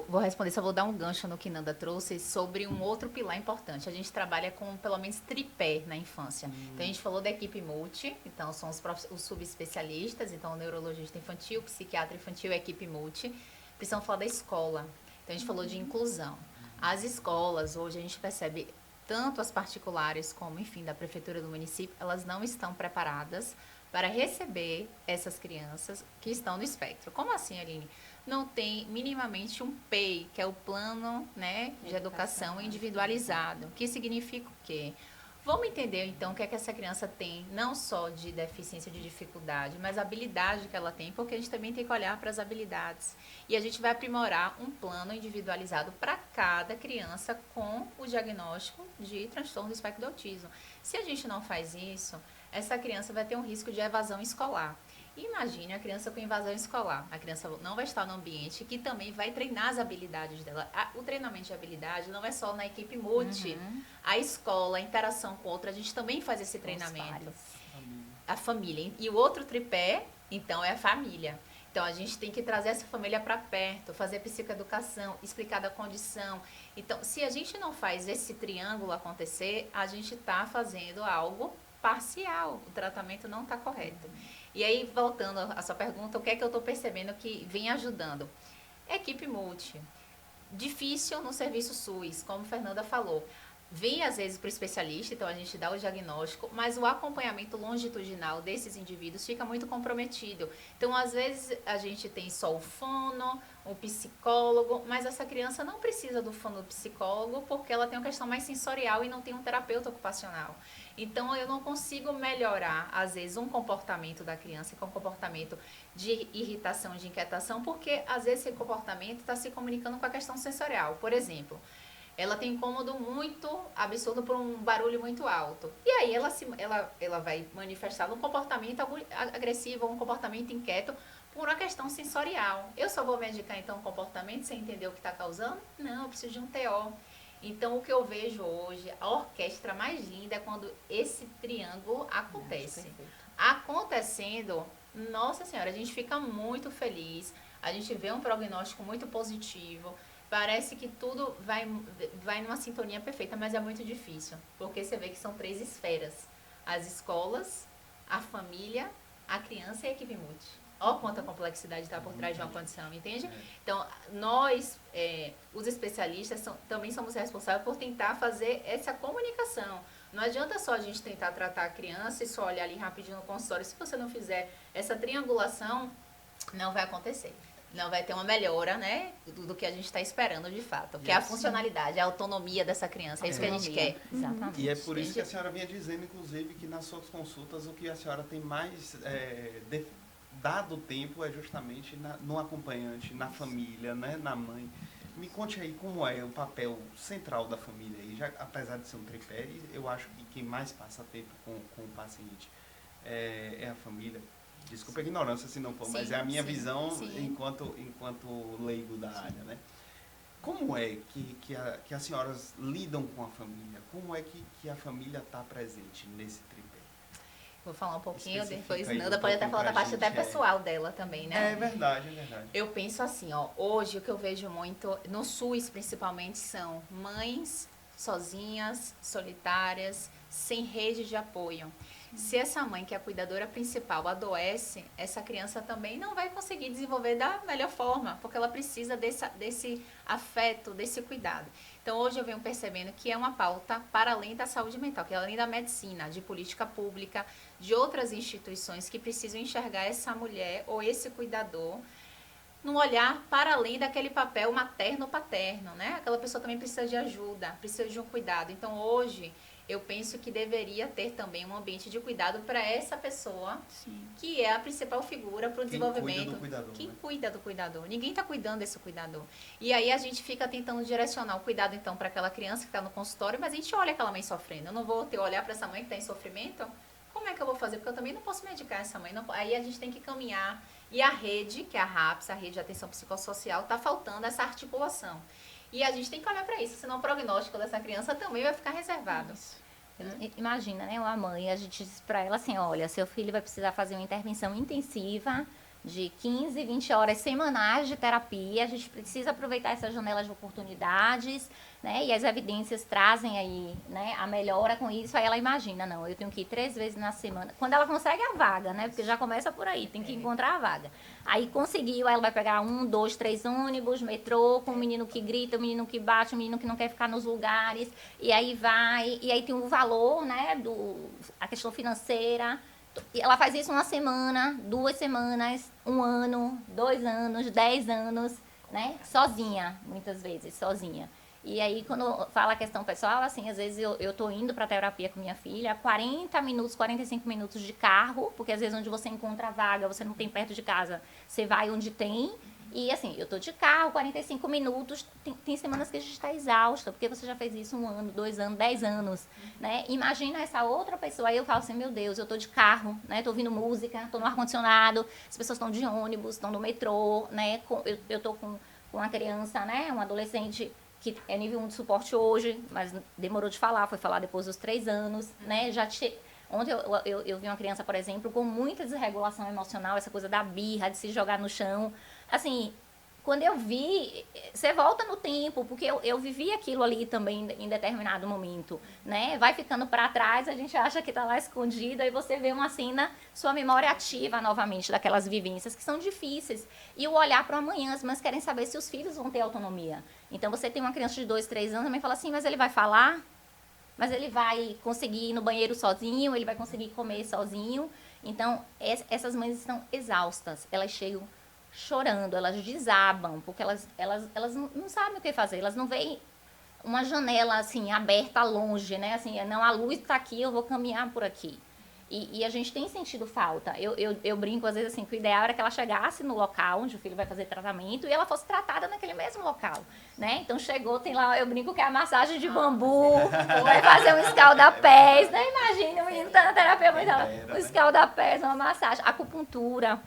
Vou responder, só vou dar um gancho no que Nanda trouxe sobre um outro pilar importante. A gente trabalha com pelo menos tripé na infância. Então a gente falou da equipe multi, então são os subespecialistas, então o neurologista infantil, psiquiatra infantil e a equipe multi. Precisamos falar da escola. Então a gente falou de inclusão. As escolas, hoje a gente percebe, tanto as particulares como, enfim, da prefeitura do município, elas não estão preparadas para receber essas crianças que estão no espectro. Como assim, Aline? Não tem minimamente um PEI, que é o Plano, né, de Educação Individualizado, que significa o quê? Vamos entender, então, o que é que essa criança tem, não só de deficiência, de dificuldade, mas a habilidade que ela tem, porque a gente também tem que olhar para as habilidades. E a gente vai aprimorar um plano individualizado para cada criança com o diagnóstico de transtorno do espectro do autismo. Se a gente não faz isso, essa criança vai ter um risco de evasão escolar. Imagine a criança com invasão escolar. A criança não vai estar no ambiente que também vai treinar as habilidades dela. O treinamento de habilidade não é só na equipe multi. A escola, a interação com outra, a gente também faz esse treinamento. A família. E o outro tripé, então, é a família. Então, a gente tem que trazer essa família para perto, fazer psicoeducação, explicar da condição. Então, se a gente não faz esse triângulo acontecer, a gente está fazendo algo parcial. O tratamento não está correto. E aí, voltando à sua pergunta, o que é que eu estou percebendo que vem ajudando? Equipe multi. Difícil no serviço SUS, como a Fernanda falou. Vem, às vezes, para o especialista, então a gente dá o diagnóstico, mas o acompanhamento longitudinal desses indivíduos fica muito comprometido. Então, às vezes, a gente tem só o fono, o psicólogo, mas essa criança não precisa do fono-psicólogo porque ela tem uma questão mais sensorial e não tem um terapeuta ocupacional. Então, eu não consigo melhorar, às vezes, um comportamento da criança, que é um comportamento de irritação, de inquietação, porque, às vezes, esse comportamento está se comunicando com a questão sensorial. Por exemplo, ela tem incômodo muito absurdo por um barulho muito alto. E aí ela vai manifestar um comportamento agressivo, um comportamento inquieto por uma questão sensorial. Eu só vou medicar então o comportamento sem entender o que está causando? Não, eu preciso de um TO. Então o que eu vejo hoje, a orquestra mais linda é quando esse triângulo acontece. Acontecendo, nossa senhora, a gente fica muito feliz, a gente vê um prognóstico muito positivo. Parece que tudo vai numa sintonia perfeita, mas é muito difícil. Porque você vê que são 3 esferas. As escolas, a família, a criança e a equipe multi. Olha quanta complexidade está por trás de uma condição, entende? Então, nós, os especialistas, também somos responsáveis por tentar fazer essa comunicação. Não adianta só a gente tentar tratar a criança e só olhar ali rapidinho no consultório. Se você não fizer essa triangulação, não vai acontecer. Não vai ter uma melhora, né, do que a gente está esperando de fato. Que é a funcionalidade, a autonomia dessa criança. É isso que a gente quer. Exatamente. E é por isso que a senhora vinha dizendo, inclusive, que nas suas consultas o que a senhora tem mais dado tempo é justamente no acompanhante, na família, né, na mãe. Me conte aí como é o papel central da família. E já, apesar de ser um tripé, eu acho que quem mais passa tempo com o paciente é a família. Desculpa a ignorância se não for, sim, mas é a minha visão enquanto leigo da área, né? Como é que as senhoras lidam com a família? Como é que a família está presente nesse tripé? Vou falar um pouquinho, depois Nanda pode até falar da parte até pessoal dela também, né? É verdade, é verdade. Eu penso assim, ó, hoje o que eu vejo muito, no SUS principalmente, são mães sozinhas, solitárias, sem rede de apoio. Se essa mãe, que é a cuidadora principal, adoece, essa criança também não vai conseguir desenvolver da melhor forma, porque ela precisa desse afeto, desse cuidado. Então, hoje eu venho percebendo que é uma pauta para além da saúde mental, que é além da medicina, de política pública, de outras instituições que precisam enxergar essa mulher ou esse cuidador num olhar para além daquele papel materno-paterno, né? Aquela pessoa também precisa de ajuda, precisa de um cuidado. Então, hoje, eu penso que deveria ter também um ambiente de cuidado para essa pessoa, Sim. que é a principal figura para o desenvolvimento. Cuida do cuidador, Quem né? cuida do cuidador. Ninguém está cuidando desse cuidador. E aí a gente fica tentando direcionar o cuidado, então, para aquela criança que está no consultório, mas a gente olha aquela mãe sofrendo. Eu não vou olhar para essa mãe que está em sofrimento. Como é que eu vou fazer? Porque eu também não posso medicar essa mãe. Não, aí a gente tem que caminhar. E a rede, que é a RAPS, a Rede de Atenção Psicossocial, está faltando essa articulação. E a gente tem que olhar para isso, senão o prognóstico dessa criança também vai ficar reservado. Imagina, né, uma mãe, a gente diz para ela assim, olha, seu filho vai precisar fazer uma intervenção intensiva de 15, 20 horas semanais de terapia, a gente precisa aproveitar essas janelas de oportunidades, né, e as evidências trazem aí, né, a melhora com isso, aí ela imagina, não, eu tenho que ir 3 vezes na semana, quando ela consegue a vaga, né, porque já começa por aí, tem que encontrar a vaga. Aí conseguiu, aí ela vai pegar 1, 2, 3 ônibus, metrô, com o menino que grita, o menino que bate, o menino que não quer ficar nos lugares, e aí vai, e aí tem o valor, né, a questão financeira. E ela faz isso 1 semana, 2 semanas, 1 ano, 2 anos, 10 anos, né? Sozinha, muitas vezes, sozinha. E aí, quando fala a questão pessoal, assim, às vezes eu tô indo pra terapia com minha filha, 40 minutos, 45 minutos de carro, porque às vezes onde você encontra a vaga, você não tem perto de casa, você vai onde tem. E assim, eu tô de carro, 45 minutos, tem semanas que a gente está exausta, porque você já fez isso 1 ano, 2 anos, 10 anos, né? Imagina essa outra pessoa, aí eu falo assim, meu Deus, eu tô de carro, né? Tô ouvindo música, tô no ar-condicionado, as pessoas estão de ônibus, estão no metrô, né? Eu tô com uma criança, né? Um adolescente que é nível 1 de suporte hoje, mas demorou de falar, foi falar depois dos 3 anos, né? Ontem eu vi uma criança, por exemplo, com muita desregulação emocional, essa coisa da birra, de se jogar no chão. Assim, quando eu vi, você volta no tempo, porque eu vivi aquilo ali também em determinado momento, né? Vai ficando para trás, a gente acha que tá lá escondido, aí você vê uma cena, sua memória ativa novamente daquelas vivências que são difíceis. E o olhar para o amanhã, as mães querem saber se os filhos vão ter autonomia. Então você tem uma criança de 2, 3 anos, a mãe fala assim, mas ele vai falar? Mas ele vai conseguir ir no banheiro sozinho, ele vai conseguir comer sozinho. Então, essas mães estão exaustas, elas chegam chorando, elas desabam, porque elas não sabem o que fazer, elas não veem uma janela assim aberta longe, né? Assim, não, a luz está aqui, eu vou caminhar por aqui. E a gente tem sentido falta. Eu brinco às vezes assim, que o ideal era que ela chegasse no local onde o filho vai fazer tratamento e ela fosse tratada naquele mesmo local, né? Então chegou, tem lá, eu brinco que é a massagem de bambu, vai fazer um escalda-pés, né? Imagina, o menino tá na terapia, mas ela, um escalda-pés, uma massagem, acupuntura,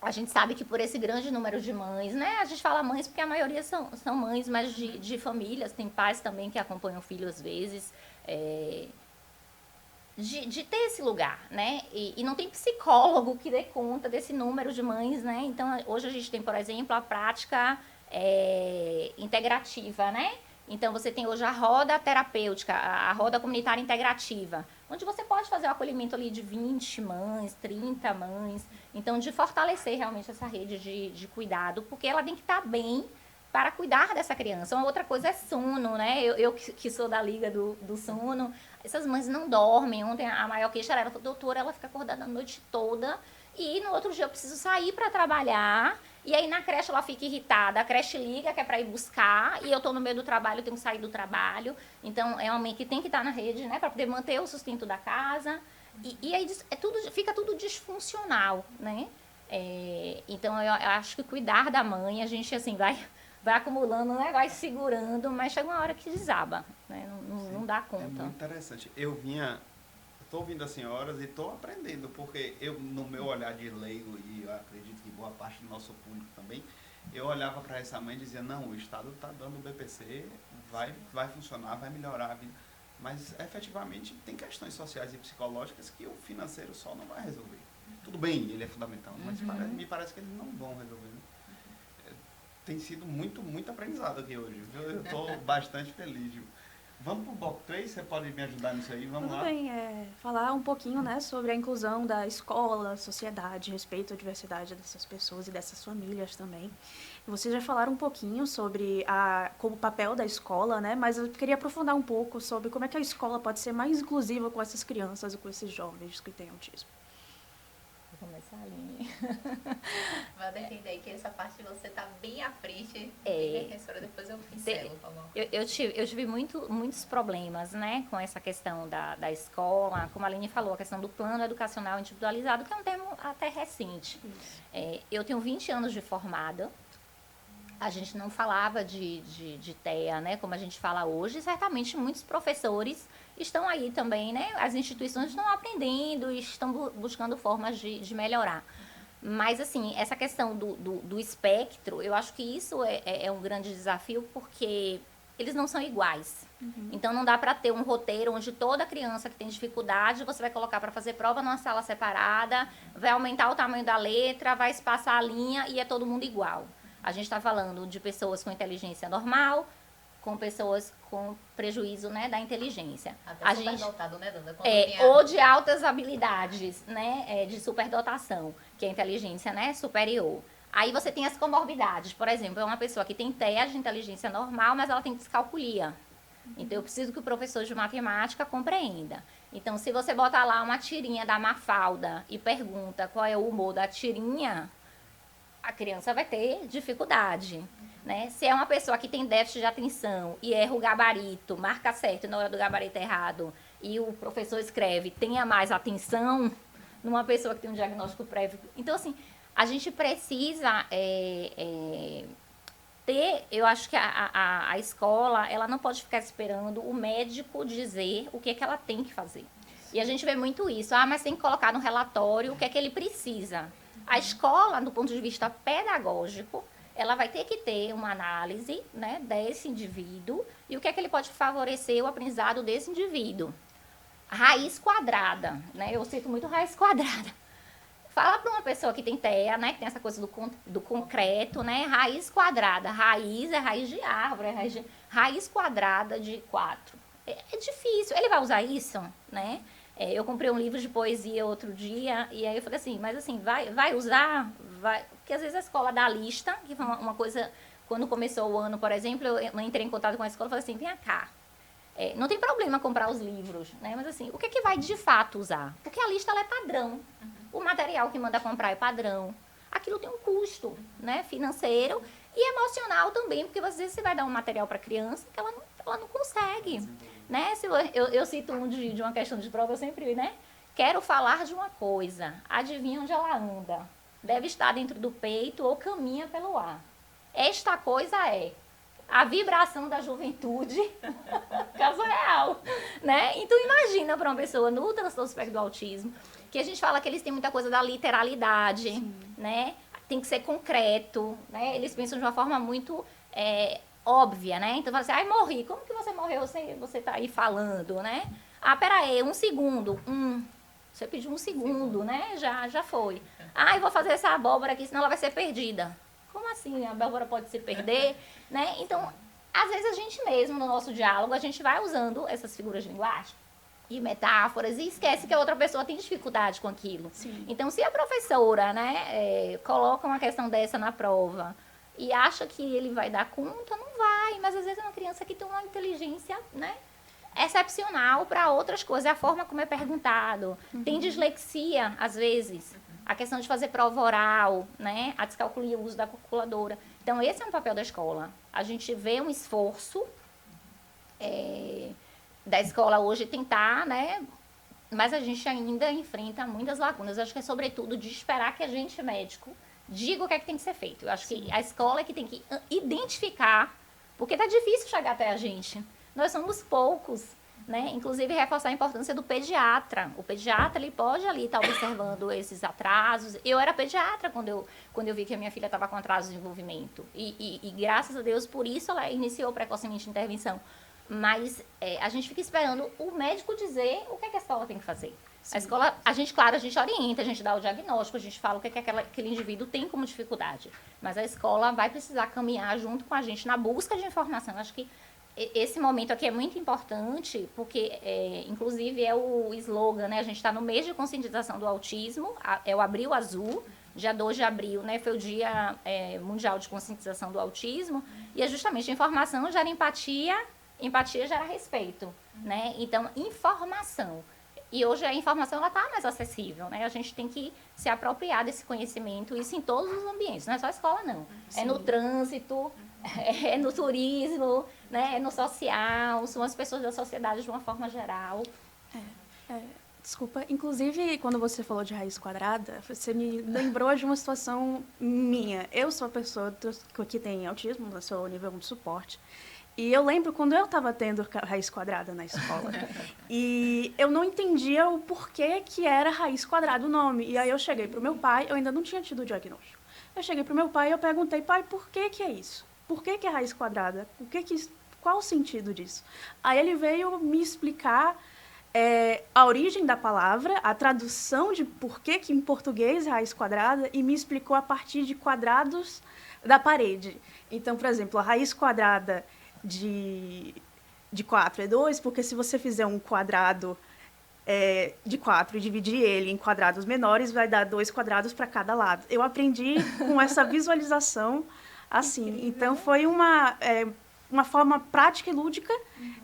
a gente sabe que por esse grande número de mães, né? A gente fala mães porque a maioria são mães, mas de famílias, tem pais também que acompanham o filho às vezes, de ter esse lugar, né? E não tem psicólogo que dê conta desse número de mães, né? Então, hoje a gente tem, por exemplo, a prática integrativa, né? Então, você tem hoje a roda terapêutica, a roda comunitária integrativa, onde você pode fazer o acolhimento ali de 20 mães, 30 mães. Então, de fortalecer realmente essa rede de cuidado, porque ela tem que estar bem para cuidar dessa criança. Uma outra coisa é sono, né? Eu que sou da liga do sono, essas mães não dormem. Ontem a maior queixa era, doutora, ela fica acordada a noite toda e no outro dia eu preciso sair para trabalhar. E aí na creche ela fica irritada, a creche liga que é para ir buscar e eu tô no meio do trabalho, eu tenho que sair do trabalho. Então é uma mãe que tem que estar na rede, né, para poder manter o sustento da casa. E aí fica tudo disfuncional, né? Então eu acho que cuidar da mãe, a gente assim vai acumulando, né? Vai segurando, mas chega uma hora que desaba, né? Não dá conta. É muito interessante. Eu tô ouvindo as senhoras e tô aprendendo, porque eu, no meu olhar de leigo, e eu acredito que boa parte do nosso público também, eu olhava para essa mãe e dizia, não, o Estado está dando o BPC, vai funcionar, vai melhorar a vida. Mas, efetivamente, tem questões sociais e psicológicas que o financeiro só não vai resolver. Tudo bem, ele é fundamental, mas me parece que eles não vão resolver, né? Tem sido muito aprendizado aqui hoje, viu? Eu estou bastante feliz, viu? Vamos para o bloco 3? Você pode me ajudar nisso aí? Vamos lá. Tudo bem, falar um pouquinho, né, sobre a inclusão da escola, sociedade, respeito à diversidade dessas pessoas e dessas famílias também. Vocês já falaram um pouquinho sobre como o papel da escola, né, mas eu queria aprofundar um pouco sobre como é que a escola pode ser mais inclusiva com essas crianças e com esses jovens que têm autismo. começar, Aline? Vai defender aí que essa parte você tá bem à frente. Professora, depois eu pincelo, por favor. Eu tive muitos problemas, né, com essa questão da escola, como a Aline falou, a questão do plano educacional individualizado, que é um termo até recente. Eu tenho 20 anos de formada, a gente não falava de TEA, né, como a gente fala hoje, e certamente muitos professores estão aí também, né, as instituições estão aprendendo e estão buscando formas de melhorar. Mas, assim, essa questão do espectro, eu acho que isso é um grande desafio, porque eles não são iguais. Então, não dá para ter um roteiro onde toda criança que tem dificuldade, você vai colocar para fazer prova numa sala separada, vai aumentar o tamanho da letra, vai espaçar a linha e é todo mundo igual. A gente está falando de pessoas com inteligência normal, com pessoas com prejuízo, né, da inteligência. Até superdotado, né, Danda? Ou de altas habilidades, né, de superdotação, que é a inteligência, né, superior. Aí você tem as comorbidades, por exemplo, é uma pessoa que tem TEA de inteligência normal, mas ela tem descalculia. Então, eu preciso que o professor de matemática compreenda. Então, se você botar lá uma tirinha da Mafalda e pergunta qual é o humor da tirinha, a criança vai ter dificuldade, né? Se é uma pessoa que tem déficit de atenção e erra o gabarito, marca certo na hora do gabarito errado, e o professor escreve, tenha mais atenção, numa pessoa que tem um diagnóstico prévio. Então, assim, a gente precisa ter, eu acho que a escola, ela não pode ficar esperando o médico dizer o que é que ela tem que fazer. E a gente vê muito isso, mas tem que colocar no relatório o que é que ele precisa. A escola, do ponto de vista pedagógico, ela vai ter que ter uma análise, né, desse indivíduo e o que é que ele pode favorecer o aprendizado desse indivíduo. Raiz quadrada, né? Eu cito muito raiz quadrada. Fala para uma pessoa que tem TEA, né, que tem essa coisa do concreto, né? Raiz quadrada. Raiz é raiz de árvore, raiz quadrada de 4. É difícil. Ele vai usar isso, né? Eu comprei um livro de poesia outro dia, e aí eu falei assim, mas assim, vai usar? Vai. Porque às vezes a escola dá lista, que foi uma coisa, quando começou o ano, por exemplo, eu entrei em contato com a escola e falei assim, vem cá, não tem problema comprar os livros, né? Mas assim, o que é que vai de fato usar? Porque a lista ela é padrão, o material que manda comprar é padrão, aquilo tem um custo, né, financeiro e emocional também, porque às vezes você vai dar um material para a criança que ela não consegue. Né? Eu cito de uma questão de prova, eu sempre, né? Quero falar de uma coisa, adivinha onde ela anda? Deve estar dentro do peito ou caminha pelo ar. Esta coisa é a vibração da juventude, caso real, né? Então imagina para uma pessoa no transtorno espectro do autismo, que a gente fala que eles têm muita coisa da literalidade, né? Tem que ser concreto, né? Eles pensam de uma forma muito óbvia, né? Então, você ai, morri. Como que você morreu? Você tá aí falando, né? Peraí, 1 segundo. Você pediu 1 segundo, né? Já foi. Eu vou fazer essa abóbora aqui, senão ela vai ser perdida. Como assim? A abóbora pode se perder, né? Então, às vezes a gente mesmo, no nosso diálogo, a gente vai usando essas figuras de linguagem e metáforas e esquece que a outra pessoa tem dificuldade com aquilo. Sim. Então, se a professora, né, coloca uma questão dessa na prova e acha que ele vai dar conta, não vai. Mas às vezes é uma criança que tem uma inteligência, né, excepcional para outras coisas. É a forma como é perguntado. Tem dislexia, às vezes. A questão de fazer prova oral, né, a descalculia, o uso da calculadora. Então, esse é um papel da escola. A gente vê um esforço da escola hoje tentar, né, mas a gente ainda enfrenta muitas lacunas. Acho que é sobretudo de esperar que a gente, médico, diga o que é que tem que ser feito. Eu acho que a escola é que tem que identificar, porque tá difícil chegar até a gente. Nós somos poucos, né? Inclusive, reforçar a importância do pediatra. O pediatra, ele pode ali estar observando esses atrasos. Eu era pediatra quando eu vi que a minha filha estava com atraso de desenvolvimento. E graças a Deus, por isso ela iniciou precocemente a intervenção. Mas a gente fica esperando o médico dizer o que é que a escola tem que fazer. Sim. A escola, a gente orienta, a gente dá o diagnóstico, a gente fala o que é que aquele indivíduo tem como dificuldade. Mas a escola vai precisar caminhar junto com a gente na busca de informação. Acho que esse momento aqui é muito importante, porque, inclusive, é o slogan, né? A gente está no mês de conscientização do autismo, é o Abril Azul, dia 2 de abril, né? Foi o Dia Mundial de Conscientização do Autismo, e é justamente a informação gera empatia, empatia gera respeito, né? Então, informação. E hoje a informação ela está mais acessível, né? A gente tem que se apropriar desse conhecimento, isso em todos os ambientes, não é só a escola, não. Sim. É no trânsito, é no turismo, né? É no social, são as pessoas da sociedade de uma forma geral. Desculpa, inclusive, quando você falou de raiz quadrada, você me lembrou de uma situação minha. Eu sou a pessoa que tem autismo, eu sou o nível 1 de suporte. E eu lembro quando eu estava tendo raiz quadrada na escola. E eu não entendia o porquê que era raiz quadrada o nome. E aí eu cheguei para o meu pai, eu ainda não tinha tido o diagnóstico. Eu cheguei para o meu pai e eu perguntei, pai, por que é isso? Por que é raiz quadrada? Qual o sentido disso? Aí ele veio me explicar a origem da palavra, a tradução de por que em português é raiz quadrada, e me explicou a partir de quadrados da parede. Então, por exemplo, a raiz quadrada de 4 é 2, porque se você fizer um quadrado de 4 e dividir ele em quadrados menores, vai dar 2 quadrados para cada lado. Eu aprendi com essa visualização assim. Incrível. Então, foi uma forma prática e lúdica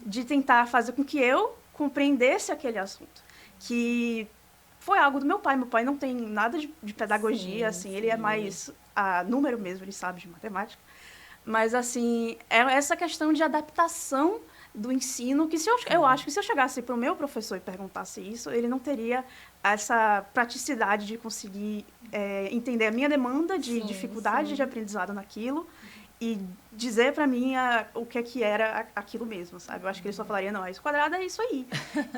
de tentar fazer com que eu compreendesse aquele assunto. Que foi algo do meu pai. Meu pai não tem nada de pedagogia, sim, assim, ele é mais número mesmo, ele sabe de matemática. Mas, assim, é essa questão de adaptação do ensino, que eu acho que se eu chegasse para o meu professor e perguntasse isso, ele não teria essa praticidade de conseguir entender a minha demanda de dificuldade de aprendizado naquilo e dizer para mim o que era aquilo mesmo, sabe? Eu acho que ele só falaria, não, raiz quadrada é isso aí.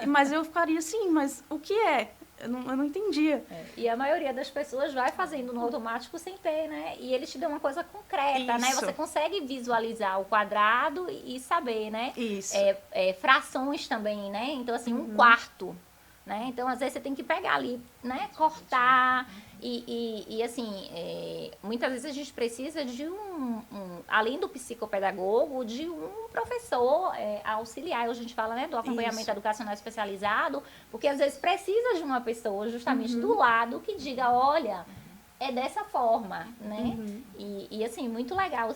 Mas eu ficaria assim, mas o que é? Eu não entendia. E a maioria das pessoas vai fazendo no automático sem ter, né? E ele te dá uma coisa concreta, né? Você consegue visualizar o quadrado e saber, né? Isso. Frações também, né? Então, assim, um quarto, né? Então, às vezes, você tem que pegar ali, né? Cortar. E assim, muitas vezes a gente precisa de além do psicopedagogo, de um professor auxiliar, a gente fala, né, do acompanhamento educacional especializado, porque às vezes precisa de uma pessoa justamente do lado que diga, olha, é dessa forma, né? E assim, muito legal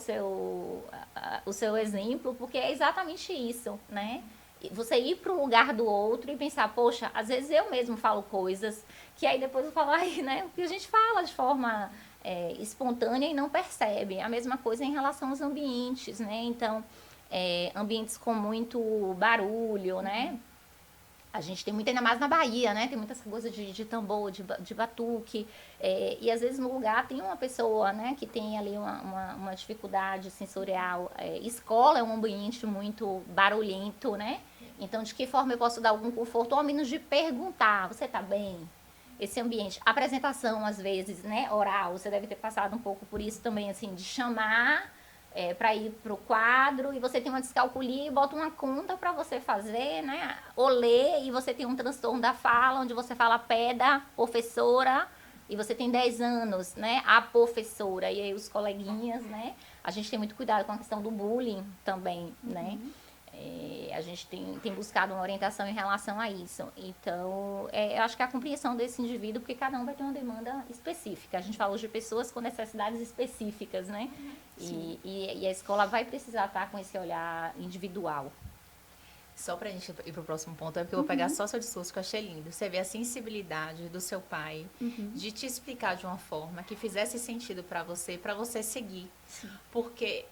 o seu exemplo, porque é exatamente isso, né? Você ir para o lugar do outro e pensar, poxa, às vezes eu mesmo falo coisas que aí depois eu falo, né? Porque a gente fala de forma espontânea e não percebe. A mesma coisa em relação aos ambientes, né? Então, ambientes com muito barulho, né? A gente tem muito, ainda mais na Bahia, né? Tem muitas coisas de tambor, de batuque. E às vezes no lugar tem uma pessoa, né? Que tem ali uma dificuldade sensorial. Escola é um ambiente muito barulhento, né? Então, de que forma eu posso dar algum conforto? Ou ao menos de perguntar, você tá bem? Esse ambiente. Apresentação, às vezes, né? Oral, você deve ter passado um pouco por isso também, assim, de chamar para ir para o quadro e você tem uma descalculia e bota uma conta para você fazer, né? Ou ler e você tem um transtorno da fala, onde você fala peda, professora, e você tem 10 anos, né? A professora. E aí os coleguinhas, né? A gente tem muito cuidado com a questão do bullying também, né? A gente tem buscado uma orientação em relação a isso. Então, eu acho que a compreensão desse indivíduo, porque cada um vai ter uma demanda específica. A gente fala de pessoas com necessidades específicas, né? E a escola vai precisar estar com esse olhar individual. Só pra gente ir pro próximo ponto, porque eu vou pegar só seu discurso, que eu achei lindo. Você vê a sensibilidade do seu pai de te explicar de uma forma que fizesse sentido para você seguir. Sim. Porque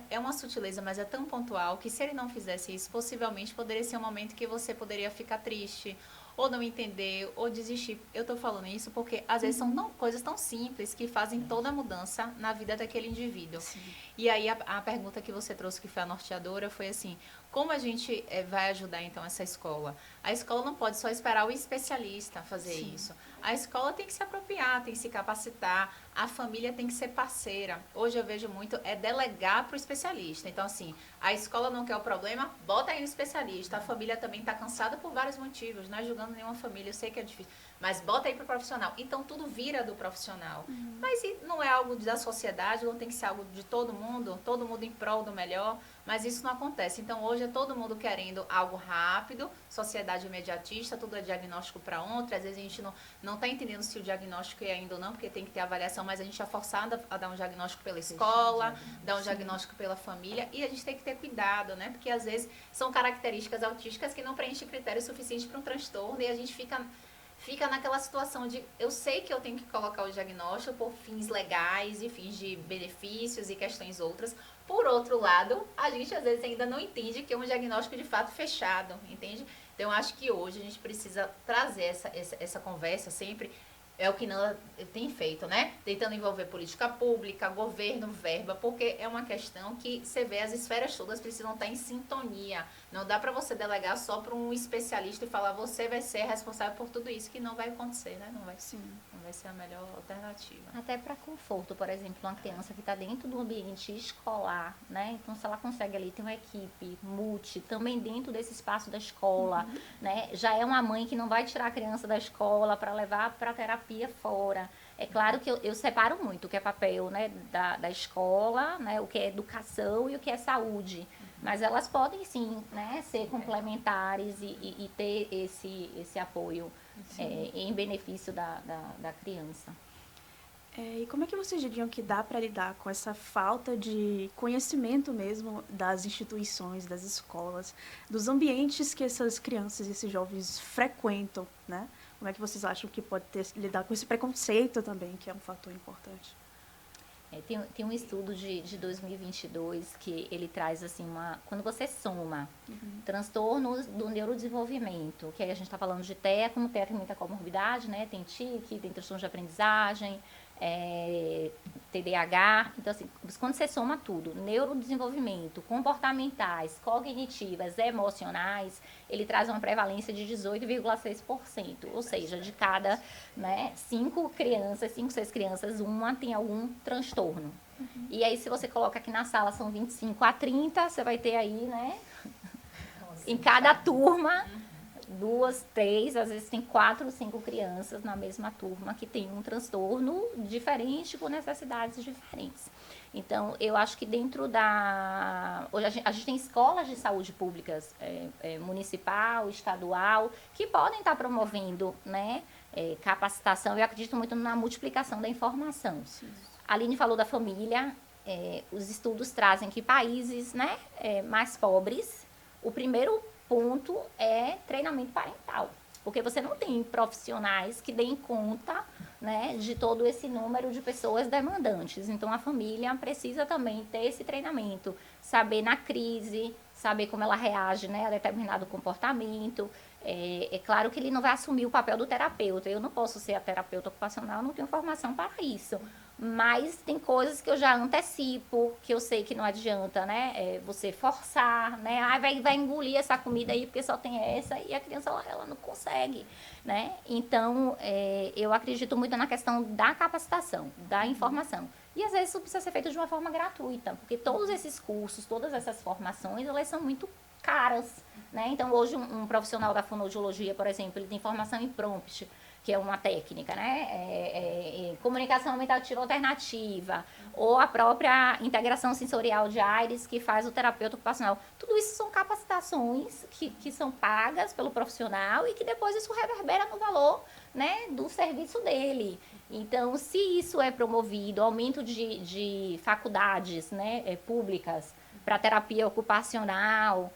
é uma sutileza, mas é tão pontual que se ele não fizesse isso, possivelmente poderia ser um momento que você poderia ficar triste, ou não entender, ou desistir. Eu tô falando isso porque às vezes são coisas tão simples que fazem toda a mudança na vida daquele indivíduo. Sim. E aí a pergunta que você trouxe, que foi a norteadora, foi assim, como a gente vai ajudar então essa escola? A escola não pode só esperar o especialista fazer isso. A escola tem que se apropriar, tem que se capacitar, a família tem que ser parceira. Hoje eu vejo muito delegar para o especialista. Então, assim, a escola não quer o problema, bota aí no especialista. A família também está cansada por vários motivos, não é julgando nenhuma família, eu sei que é difícil. mas bota aí pro profissional. Então, tudo vira do profissional. Mas não é algo da sociedade, não tem que ser algo de todo mundo em prol do melhor, mas isso não acontece. Então, hoje é todo mundo querendo algo rápido, sociedade imediatista, tudo é diagnóstico para ontem. Às vezes a gente não está entendendo se o diagnóstico é ainda ou não, porque tem que ter avaliação, mas a gente é forçado a dar um diagnóstico pela escola, dar um diagnóstico pela família, e a gente tem que ter cuidado, né? Porque às vezes são características autísticas que não preenchem critérios suficientes para um transtorno, e a gente fica naquela situação de, eu sei que eu tenho que colocar o diagnóstico por fins legais e fins de benefícios e questões outras. Por outro lado, a gente às vezes ainda não entende que é um diagnóstico de fato fechado, entende? Então, eu acho que hoje a gente precisa trazer essa conversa sempre. É o que não tem feito, né? Tentando envolver política pública, governo, verba, porque é uma questão que você vê, as esferas todas precisam estar em sintonia. Não dá para você delegar só para um especialista e falar, você vai ser responsável por tudo isso, que não vai acontecer, né? Não vai ser a melhor alternativa. Até para conforto, por exemplo, uma criança que está dentro do ambiente escolar, né? Então, se ela consegue ali ter uma equipe multi, também dentro desse espaço da escola, né? Já é uma mãe que não vai tirar a criança da escola para levar para terapia fora. É claro que eu separo muito o que é papel, né, da escola, né, o que é educação e o que é saúde. Mas elas podem sim, né, ser complementares e ter esse apoio em benefício da criança. E como é que vocês diriam que dá para lidar com essa falta de conhecimento mesmo das instituições, das escolas, dos ambientes que essas crianças e esses jovens frequentam, né? Como é que vocês acham que pode lidar com esse preconceito também, que é um fator importante? Tem um estudo de 2022 que ele traz assim quando você soma transtornos do neurodesenvolvimento, que aí a gente está falando de TEA, como TEA tem muita comorbidade, né? Tem TIC, tem transtorno de aprendizagem, TDAH. Então, assim, quando você soma tudo, neurodesenvolvimento, comportamentais, cognitivas, emocionais, ele traz uma prevalência de 18,6%. Ou seja, de cada 5 crianças, 5, 6 crianças, uma tem algum transtorno. E aí, se você coloca aqui na sala, são 25 a 30, você vai ter aí, né? Em cada turma, 2, 3, às vezes tem 4, 5 crianças na mesma turma que tem um transtorno diferente, com necessidades diferentes. Então, eu acho que dentro hoje a gente tem escolas de saúde públicas, municipal, estadual, que podem estar promovendo, né, capacitação. Eu acredito muito na multiplicação da informação. Sim. A Aline falou da família, os estudos trazem que países, né, mais pobres, o primeiro ponto é treinamento parental, porque você não tem profissionais que deem conta, né, de todo esse número de pessoas demandantes. Então, a família precisa também ter esse treinamento, saber na crise, saber como ela reage, né, a determinado comportamento. É claro que ele não vai assumir o papel do terapeuta. Eu não posso ser a terapeuta ocupacional, não tenho formação para isso. Mas tem coisas que eu já antecipo, que eu sei que não adianta, né? Você forçar, né? Vai engolir essa comida aí porque só tem essa, e a criança ela não consegue, né? Então, eu acredito muito na questão da capacitação, da informação. E às vezes isso precisa ser feito de uma forma gratuita, porque todos esses cursos, todas essas formações, elas são muito caras, né? Então, hoje um profissional da fonoaudiologia, por exemplo, ele tem formação em prompt, que é uma técnica, né? Comunicação aumentativa alternativa, ou a própria integração sensorial de Aires, que faz o terapeuta ocupacional. Tudo isso são capacitações que são pagas pelo profissional e que depois isso reverbera no valor, né, do serviço dele. Então, se isso é promovido, aumento de faculdades, né, públicas para terapia ocupacional,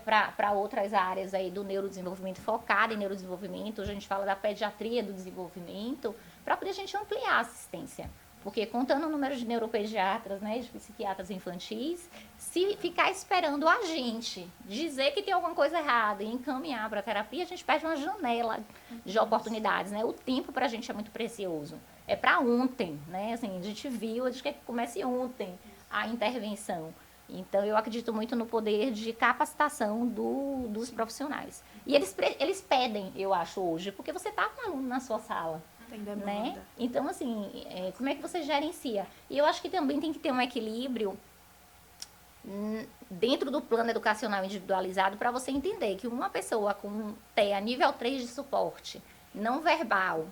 para outras áreas aí do neurodesenvolvimento, focada em neurodesenvolvimento, hoje a gente fala da pediatria do desenvolvimento, para poder a gente ampliar a assistência. Porque contando o número de neuropediatras, né, de psiquiatras infantis, se ficar esperando a gente dizer que tem alguma coisa errada e encaminhar para a terapia, a gente perde uma janela de oportunidades, né? O tempo para a gente é muito precioso. É para ontem, né? Assim, a gente viu, a gente quer que comece ontem a intervenção. Então, eu acredito muito no poder de capacitação dos profissionais. E eles pedem, eu acho, hoje, porque você está com um aluno na sua sala. Tem demanda. Né? Então, assim, como é que você gerencia? E eu acho que também tem que ter um equilíbrio dentro do plano educacional individualizado para você entender que uma pessoa com TEA nível 3 de suporte, não verbal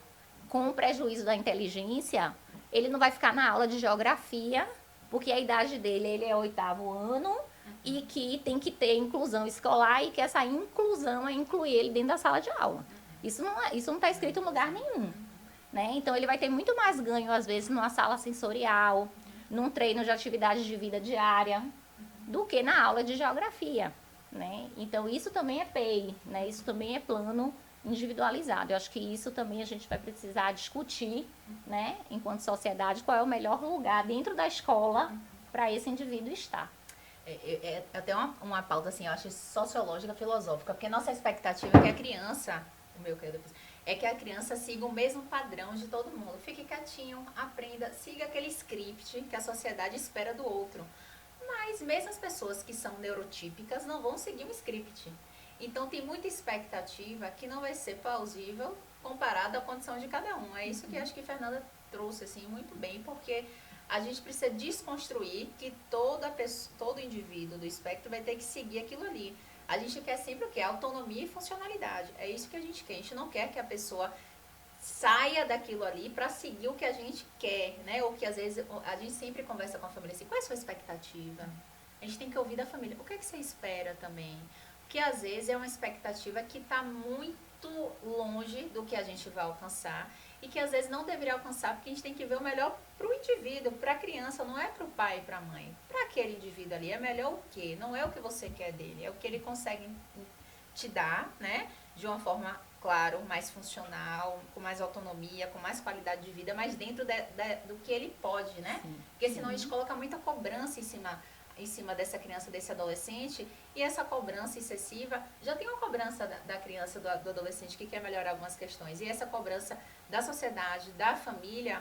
com prejuízo da inteligência, ele não vai ficar na aula de geografia, porque a idade dele ele é 8º ano e que tem que ter inclusão escolar e que essa inclusão é incluir ele dentro da sala de aula. Isso não está escrito em lugar nenhum. Né? Então, ele vai ter muito mais ganho, às vezes, numa sala sensorial, num treino de atividades de vida diária, do que na aula de geografia. Né? Então, isso também é PEI, né? Isso também é plano individualizado. Eu acho que isso também a gente vai precisar discutir, né? Enquanto sociedade, qual é o melhor lugar dentro da escola para esse indivíduo estar. É até uma pauta, assim, eu acho sociológica, filosófica, porque nossa expectativa é que a criança, é que a criança siga o mesmo padrão de todo mundo. Fique quietinho, aprenda, siga aquele script que a sociedade espera do outro. Mas mesmo as pessoas que são neurotípicas não vão seguir um script. Então tem muita expectativa que não vai ser plausível comparado à condição de cada um. É isso que acho que a Fernanda trouxe assim, muito bem, porque a gente precisa desconstruir que todo indivíduo do espectro vai ter que seguir aquilo ali. A gente quer sempre o quê? Autonomia e funcionalidade. É isso que a gente quer. A gente não quer que a pessoa saia daquilo ali para seguir o que a gente quer, né? Ou que às vezes a gente sempre conversa com a família assim, qual é a sua expectativa? A gente tem que ouvir da família. O que é que você espera também? Porque às vezes é uma expectativa que está muito longe do que a gente vai alcançar e que às vezes não deveria alcançar, porque a gente tem que ver o melhor para o indivíduo, para a criança, não é para o pai e para a mãe. Para aquele indivíduo ali, é melhor o quê? Não é o que você quer dele, é o que ele consegue te dar, né? De uma forma, claro, mais funcional, com mais autonomia, com mais qualidade de vida, mas dentro do que ele pode, né? Sim, porque senão a gente coloca muita cobrança em cima dessa criança, desse adolescente, e essa cobrança excessiva, já tem uma cobrança da criança, do adolescente que quer melhorar algumas questões, e essa cobrança da sociedade, da família,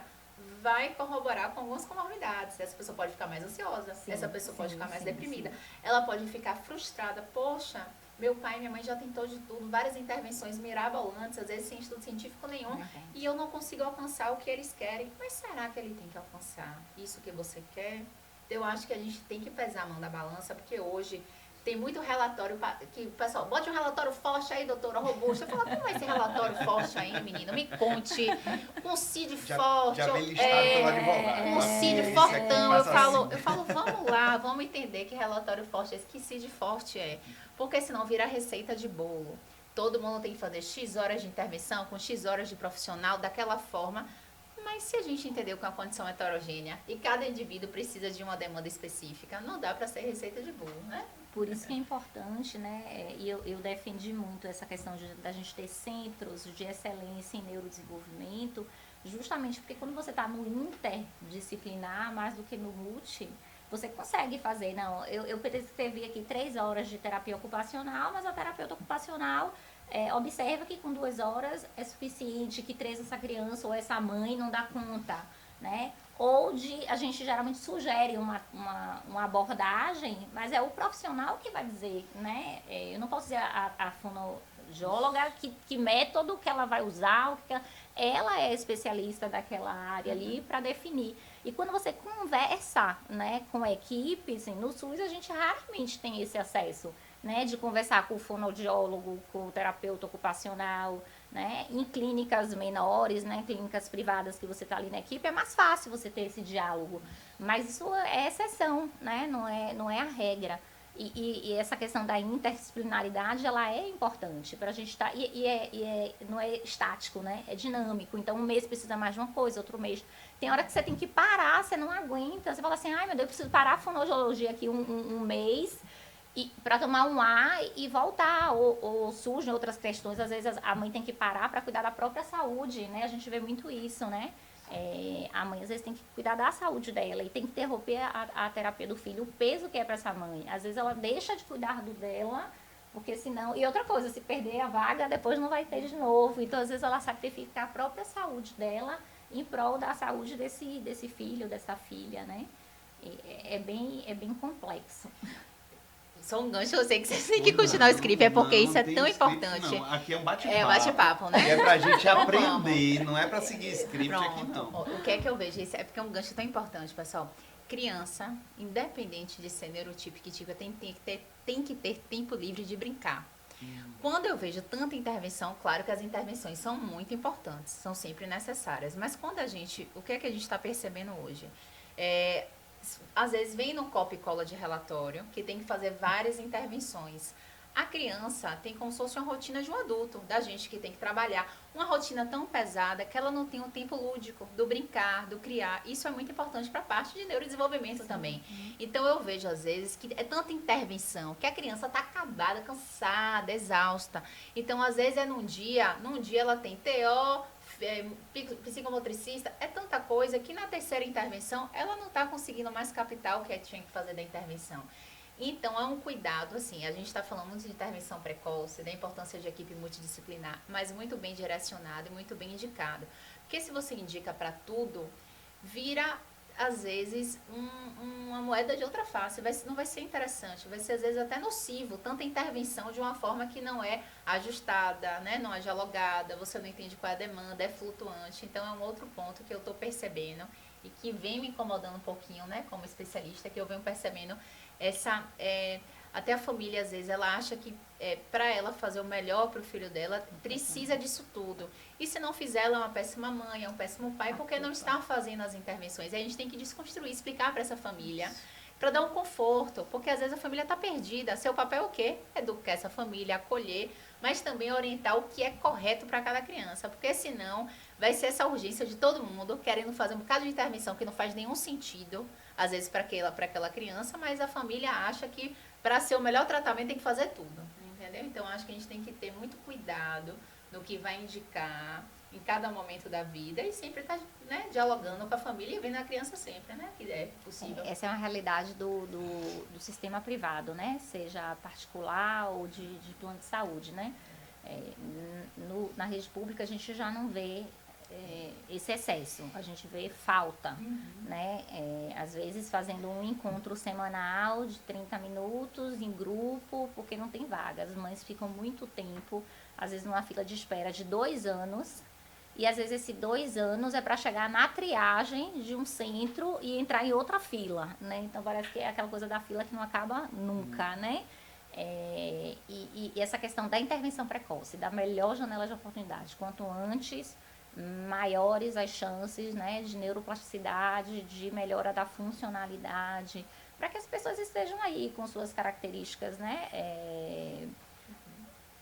vai corroborar com algumas comorbidades. Essa pessoa pode ficar mais ansiosa, essa pessoa pode ficar mais deprimida, ela pode ficar frustrada, poxa, meu pai e minha mãe já tentou de tudo, várias intervenções mirabolantes, às vezes sem estudo científico nenhum, e eu não consigo alcançar o que eles querem. Mas será que ele tem que alcançar isso que você quer? Eu acho que a gente tem que pesar a mão da balança, porque hoje tem muito relatório que o pessoal, bote um relatório forte aí, doutora, robusto. Eu falo, como é esse relatório forte aí, menino? Me conte. Um CID forte. Já vem listado pelo advogado. Um CID fortão. Eu falo, vamos lá, vamos entender que relatório forte é esse, que CID forte é. Porque senão vira receita de bolo. Todo mundo tem que fazer X horas de intervenção, com X horas de profissional, daquela forma. Mas se a gente entendeu que é uma condição heterogênea e cada indivíduo precisa de uma demanda específica, não dá para ser receita de bolo, né? Por isso que é importante, né? E eu defendi muito essa questão da gente ter centros de excelência em neurodesenvolvimento, justamente porque quando você está no interdisciplinar, mais do que no multi, você consegue fazer. Não, eu prescrevi aqui 3 horas de terapia ocupacional, mas a terapeuta ocupacional observa que com 2 horas é suficiente, que 3 essa criança ou essa mãe não dá conta, né? Ou a gente geralmente sugere uma abordagem, mas é o profissional que vai dizer, né? Eu não posso dizer a fonoaudióloga que método que ela vai usar, ela é especialista daquela área ali para definir. E quando você conversa, né, com a equipe, assim, no SUS a gente raramente tem esse acesso, né, de conversar com o fonoaudiólogo, com o terapeuta ocupacional, né, em clínicas menores, né, clínicas privadas que você está ali na equipe, é mais fácil você ter esse diálogo, mas isso é exceção, né, não é a regra. E essa questão da interdisciplinaridade, ela é importante para a gente estar, não é estático, né, é dinâmico, então um mês precisa mais de uma coisa, outro mês, tem hora que você tem que parar, você não aguenta, você fala assim, ai meu Deus, eu preciso parar a fonoaudiologia aqui um mês, para tomar um ar e voltar, ou surgem outras questões, às vezes a mãe tem que parar para cuidar da própria saúde, né? A gente vê muito isso, né? A mãe às vezes tem que cuidar da saúde dela e tem que interromper a terapia do filho, o peso que é para essa mãe. Às vezes ela deixa de cuidar do dela, porque senão... E outra coisa, se perder a vaga, depois não vai ter de novo. Então, às vezes ela sacrifica a própria saúde dela em prol da saúde desse filho, dessa filha, né? É bem complexo. Só um gancho, eu sei que você tem que continuar o script, é porque isso é tão importante. Não, aqui é um bate-papo. É bate-papo, né? É pra gente aprender, não é pra seguir script. Pronto. Aqui não. O que é que eu vejo? Isso é porque é um gancho tão importante, pessoal. Criança, independente de ser neurotípica, tem que ter tempo livre de brincar. Quando eu vejo tanta intervenção, claro que as intervenções são muito importantes, são sempre necessárias, mas quando o que é que a gente está percebendo hoje? Às vezes vem no copia e cola de relatório que tem que fazer várias intervenções. A criança tem como se fosse uma rotina de um adulto, da gente que tem que trabalhar. Uma rotina tão pesada que ela não tem um tempo lúdico do brincar, do criar. Isso é muito importante para a parte de neurodesenvolvimento também. Então eu vejo às vezes que é tanta intervenção que a criança está acabada, cansada, exausta. Então às vezes num dia ela tem TO, psicomotricista, é tanta coisa que na terceira intervenção ela não está conseguindo mais captar o que tinha que fazer da intervenção. Então, é um cuidado, assim, a gente está falando muito de intervenção precoce, da importância de equipe multidisciplinar, mas muito bem direcionado e muito bem indicado. Porque se você indica para tudo, vira, às vezes, uma moeda de outra face. Não vai ser interessante, vai ser, às vezes, até nocivo. Tanta intervenção de uma forma que não é ajustada, né? Não é dialogada, você não entende qual é a demanda, é flutuante. Então, é um outro ponto que eu estou percebendo e que vem me incomodando um pouquinho, né? Como especialista, que eu venho percebendo até a família, às vezes, ela acha que para ela fazer o melhor para o filho dela, precisa disso tudo. E se não fizer, ela é uma péssima mãe, é um péssimo pai, porque não está fazendo as intervenções. E a gente tem que desconstruir, explicar para essa família, para dar um conforto, porque às vezes a família está perdida. Seu papel é o quê? Educar essa família, acolher, mas também orientar o que é correto para cada criança, porque senão vai ser essa urgência de todo mundo querendo fazer um bocado de intervenção que não faz nenhum sentido, às vezes para aquela criança, mas a família acha que para ser o melhor tratamento tem que fazer tudo, entendeu? Então acho que a gente tem que ter muito cuidado no que vai indicar em cada momento da vida e sempre estar, né, dialogando com a família e vendo a criança sempre, né, que é possível. Essa é uma realidade do sistema privado, né, seja particular ou de plano de saúde, né. Na rede pública a gente já não vê esse excesso, a gente vê falta, né, às vezes fazendo um encontro semanal de 30 minutos em grupo, porque não tem vaga, as mães ficam muito tempo, às vezes numa fila de espera de 2 anos, e às vezes esses 2 anos é para chegar na triagem de um centro e entrar em outra fila, né, então parece que é aquela coisa da fila que não acaba nunca, né. E essa questão da intervenção precoce, da melhor janela de oportunidade, quanto antes, maiores as chances, né, de neuroplasticidade, de melhora da funcionalidade, para que as pessoas estejam aí com suas características, né,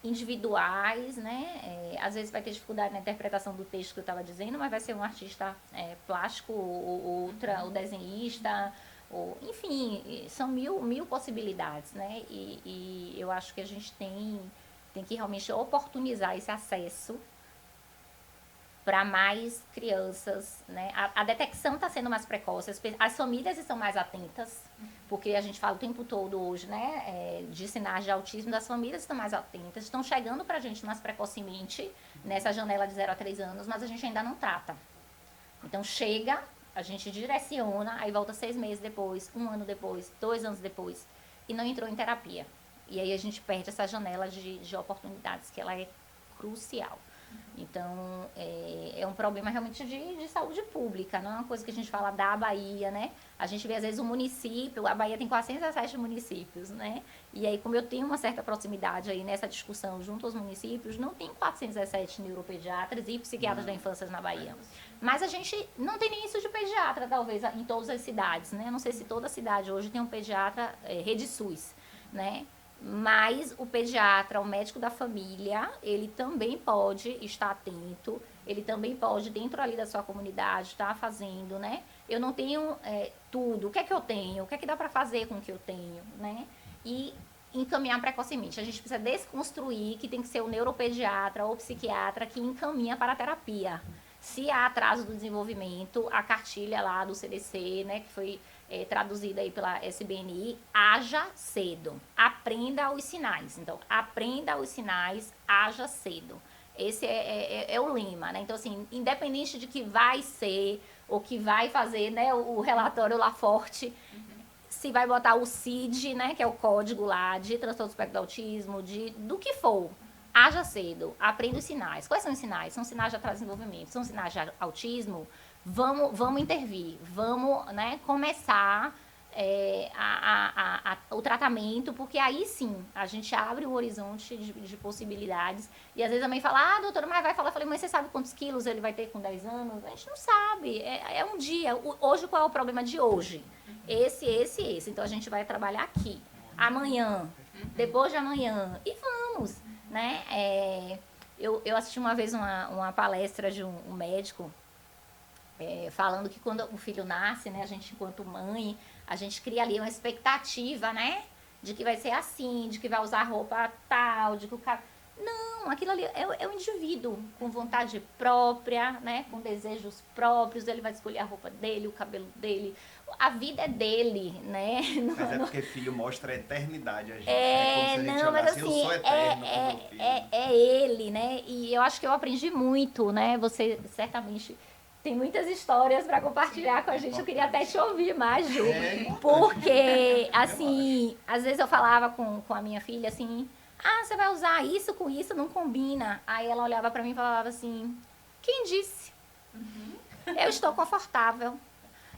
individuais, né, às vezes vai ter dificuldade na interpretação do texto que eu estava dizendo, mas vai ser um artista plástico, ou desenhista, enfim, são mil possibilidades, né, e eu acho que a gente tem que realmente oportunizar esse acesso para mais crianças, né? A detecção está sendo mais precoce, as famílias estão mais atentas, porque a gente fala o tempo todo hoje, né, de sinais de autismo, das famílias estão mais atentas, estão chegando para a gente mais precocemente, nessa janela de 0 a 3 anos, mas a gente ainda não trata. Então chega, a gente direciona, aí volta 6 meses depois, 1 ano depois, 2 anos depois, e não entrou em terapia. E aí a gente perde essa janela de oportunidades, que ela é crucial. Então, é um problema realmente de saúde pública, não é uma coisa que a gente fala da Bahia, né? A gente vê, às vezes, o município, a Bahia tem 417 municípios, né? E aí, como eu tenho uma certa proximidade aí nessa discussão junto aos municípios, não tem 417 neuropediatras e psiquiatras da infância na Bahia. Mas a gente não tem nem isso de pediatra, talvez, em todas as cidades, né? Eu não sei se toda cidade hoje tem um pediatra rede SUS, né? Mas o pediatra, o médico da família, ele também pode estar atento, ele também pode, dentro ali da sua comunidade, estar fazendo, né? Eu não tenho tudo, o que é que eu tenho? O que é que dá para fazer com o que eu tenho, né? E encaminhar precocemente. A gente precisa desconstruir que tem que ser o neuropediatra ou o psiquiatra que encaminha para a terapia. Se há atraso do desenvolvimento, a cartilha lá do CDC, né, que foi traduzida aí pela SBNI, haja cedo, aprenda os sinais. Então, aprenda os sinais, haja cedo. Esse é o lema, né? Então, assim, independente de que vai ser, ou que vai fazer, né, o relatório lá forte, se vai botar o CID, né, que é o código lá de transtorno do espectro do autismo, do que for, haja cedo, aprenda os sinais. Quais são os sinais? São sinais de atraso de desenvolvimento, são sinais de autismo. Vamos intervir, vamos, né, começar o tratamento, porque aí sim, a gente abre o horizonte de possibilidades. E às vezes a mãe fala, doutora, mas vai falar. Eu falei, mãe, você sabe quantos quilos ele vai ter com 10 anos? A gente não sabe, é um dia. Hoje, qual é o problema de hoje? Esse. Então, a gente vai trabalhar aqui. Amanhã, depois de amanhã, e vamos, né? Eu assisti uma vez uma palestra de um médico, falando que quando o filho nasce, né, a gente, enquanto mãe, a gente cria ali uma expectativa, né, de que vai ser assim, de que vai usar roupa tal, de que o cara... Não, aquilo ali é o indivíduo com vontade própria, né, com desejos próprios, ele vai escolher a roupa dele, o cabelo dele, a vida é dele, né. Mas é porque filho mostra a eternidade a gente, É, como se a gente não, mas olhasse, assim, eu sou eterno com meu filho. é ele, né? E eu acho que eu aprendi muito, né? Você certamente tem muitas histórias para compartilhar com a gente. Eu queria até te ouvir mais, Ju. Porque, assim, às vezes eu falava com a minha filha assim, você vai usar isso com isso, não combina. Aí ela olhava para mim e falava assim, quem disse? Eu estou confortável.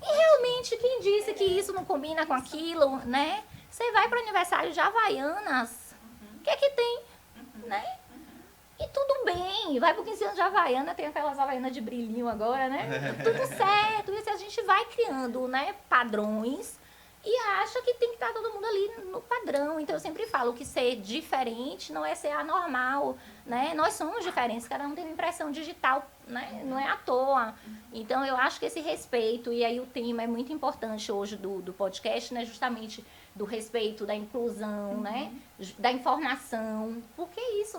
E realmente, quem disse que isso não combina com aquilo, né? Você vai para o aniversário de Havaianas, o que é que tem, né? E tudo bem, vai para o 15 anos de Havaiana, tem aquelas Havaianas de brilhinho agora, né? Tudo certo, e a gente vai criando, né, padrões e acha que tem que estar todo mundo ali no padrão. Então, eu sempre falo que ser diferente não é ser anormal, né? Nós somos diferentes, cada um tem uma impressão digital, né? Não é à toa. Então, eu acho que esse respeito, e aí o tema é muito importante hoje do podcast, né? Justamente do respeito, da inclusão, né? Da informação. Porque é isso,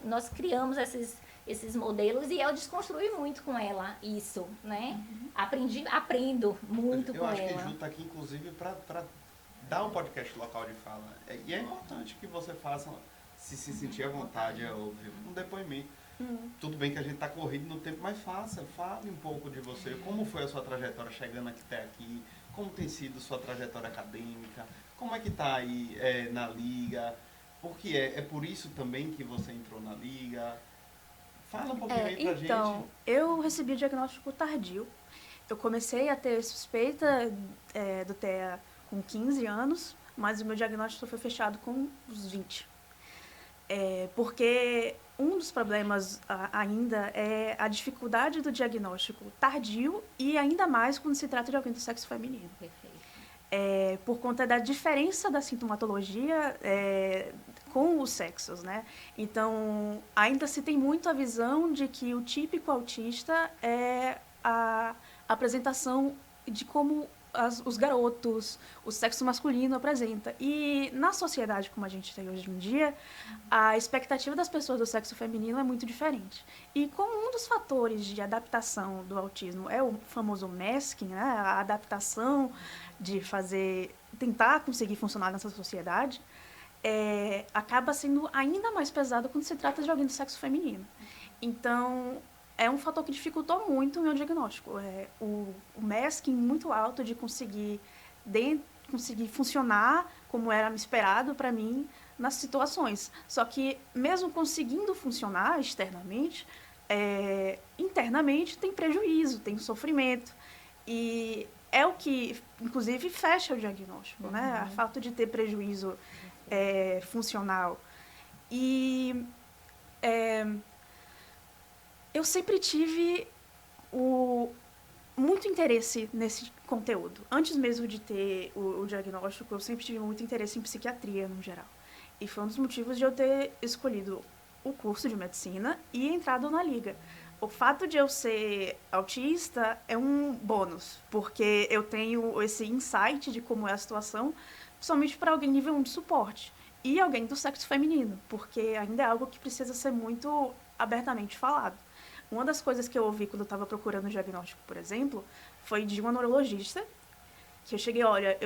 nós criamos esses modelos e eu desconstruí muito com ela isso, né? Aprendo muito com ela. Eu acho que Ju está aqui, inclusive, para dar um podcast local de fala. E é importante que você faça, se sentir à vontade, é óbvio, um depoimento. Tudo bem que a gente está corrido no tempo, mas fale um pouco de você. Como foi a sua trajetória chegando até aqui? Como tem sido sua trajetória acadêmica? Como é que está aí na Liga? Porque é por isso também que você entrou na Liga? Fala um pouquinho aí pra gente. Então, eu recebi o diagnóstico tardio. Eu comecei a ter suspeita do TEA com 15 anos, mas o meu diagnóstico foi fechado com os 20. Porque um dos problemas ainda é a dificuldade do diagnóstico tardio e ainda mais quando se trata de alguém do sexo feminino. Perfeito. Por conta da diferença da sintomatologia com os sexos, né? Então, ainda se tem muito a visão de que o típico autista é a apresentação de como os garotos, o sexo masculino apresenta. E na sociedade como a gente tem hoje em dia, a expectativa das pessoas do sexo feminino é muito diferente. E como um dos fatores de adaptação do autismo é o famoso masking, né? A adaptação de tentar conseguir funcionar nessa sociedade, acaba sendo ainda mais pesado quando se trata de alguém do sexo feminino. Então, é um fator que dificultou muito o meu diagnóstico. O masking muito alto de conseguir funcionar como era esperado para mim nas situações. Só que, mesmo conseguindo funcionar externamente, internamente tem prejuízo, tem sofrimento. E é o que, inclusive, fecha o diagnóstico, né? A falta de ter prejuízo funcional. E eu sempre tive muito interesse nesse conteúdo. Antes mesmo de ter o diagnóstico, eu sempre tive muito interesse em psiquiatria, no geral. E foi um dos motivos de eu ter escolhido o curso de medicina e entrado na Liga. O fato de eu ser autista é um bônus, porque eu tenho esse insight de como é a situação, somente para alguém nível 1 de suporte. E alguém do sexo feminino, porque ainda é algo que precisa ser muito abertamente falado. Uma das coisas que eu ouvi quando eu estava procurando o diagnóstico, por exemplo, foi de uma neurologista, que eu cheguei, olha,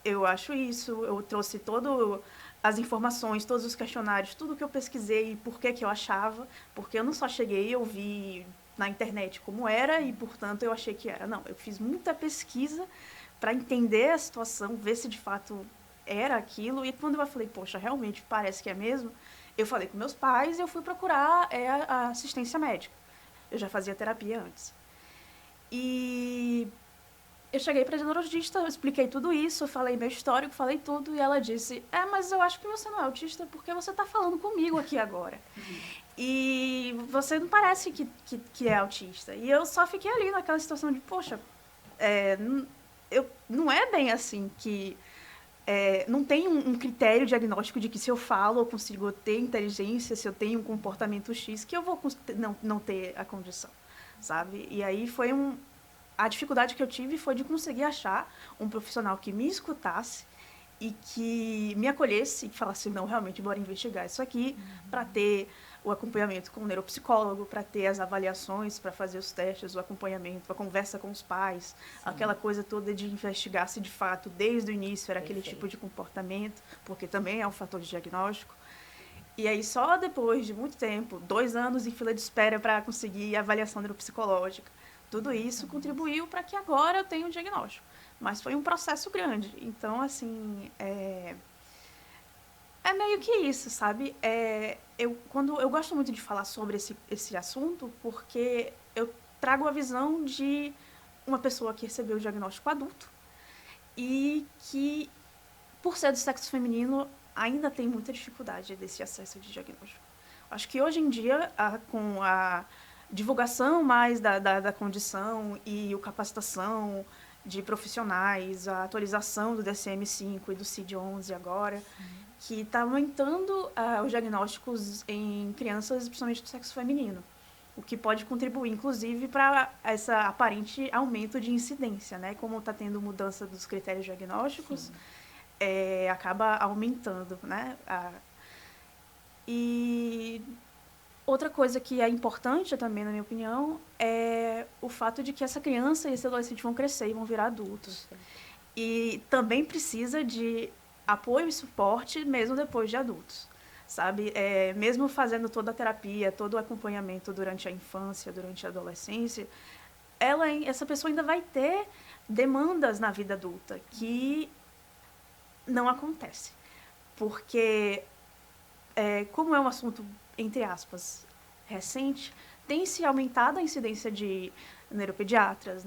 eu acho isso, eu trouxe todas as informações, todos os questionários, tudo que eu pesquisei, por que eu achava, porque eu não só cheguei e eu vi na internet como era e, portanto, eu achei que era. Não, eu fiz muita pesquisa para entender a situação, ver se de fato era aquilo, e quando eu falei, poxa, realmente parece que é mesmo, eu falei com meus pais e eu fui procurar a assistência médica. Eu já fazia terapia antes. E eu cheguei para a neurologista, eu expliquei tudo isso, falei meu histórico, falei tudo, e ela disse, mas eu acho que você não é autista porque você está falando comigo aqui agora. E você não parece que é autista. E eu só fiquei ali naquela situação de, poxa, não é bem assim que... não tem um critério diagnóstico de que se eu falo eu consigo ter inteligência, se eu tenho um comportamento X, que eu vou não ter a condição, sabe? E aí foi a dificuldade que eu tive foi de conseguir achar um profissional que me escutasse e que me acolhesse e falasse, não, realmente, bora investigar isso aqui, para ter o acompanhamento com o neuropsicólogo, para ter as avaliações, para fazer os testes, o acompanhamento, a conversa com os pais, aquela coisa toda de investigar se de fato, desde o início, era aquele tipo de comportamento, porque também é um fator de diagnóstico. E aí, só depois de muito tempo, 2 anos em fila de espera para conseguir a avaliação neuropsicológica, tudo isso contribuiu para que agora eu tenha um diagnóstico. Mas foi um processo grande. Então, assim, é meio que isso, sabe? Eu gosto muito de falar sobre esse assunto porque eu trago a visão de uma pessoa que recebeu o diagnóstico adulto e que, por ser do sexo feminino, ainda tem muita dificuldade desse acesso de diagnóstico. Acho que hoje em dia, com a divulgação mais da condição e a capacitação de profissionais, a atualização do DSM-5 e do CID-11 agora, que está aumentando os diagnósticos em crianças, principalmente do sexo feminino, o que pode contribuir, inclusive, para esse aparente aumento de incidência, né? Como está tendo mudança dos critérios diagnósticos, acaba aumentando, né? E outra coisa que é importante também, na minha opinião, é o fato de que essa criança e esse adolescente vão crescer e vão virar adultos. E também precisa de apoio e suporte mesmo depois de adultos, sabe? Mesmo fazendo toda a terapia, todo o acompanhamento durante a infância, durante a adolescência, essa pessoa ainda vai ter demandas na vida adulta que não acontece. Porque, como é um assunto, entre aspas, recente, tem-se aumentado a incidência de neuropediatras,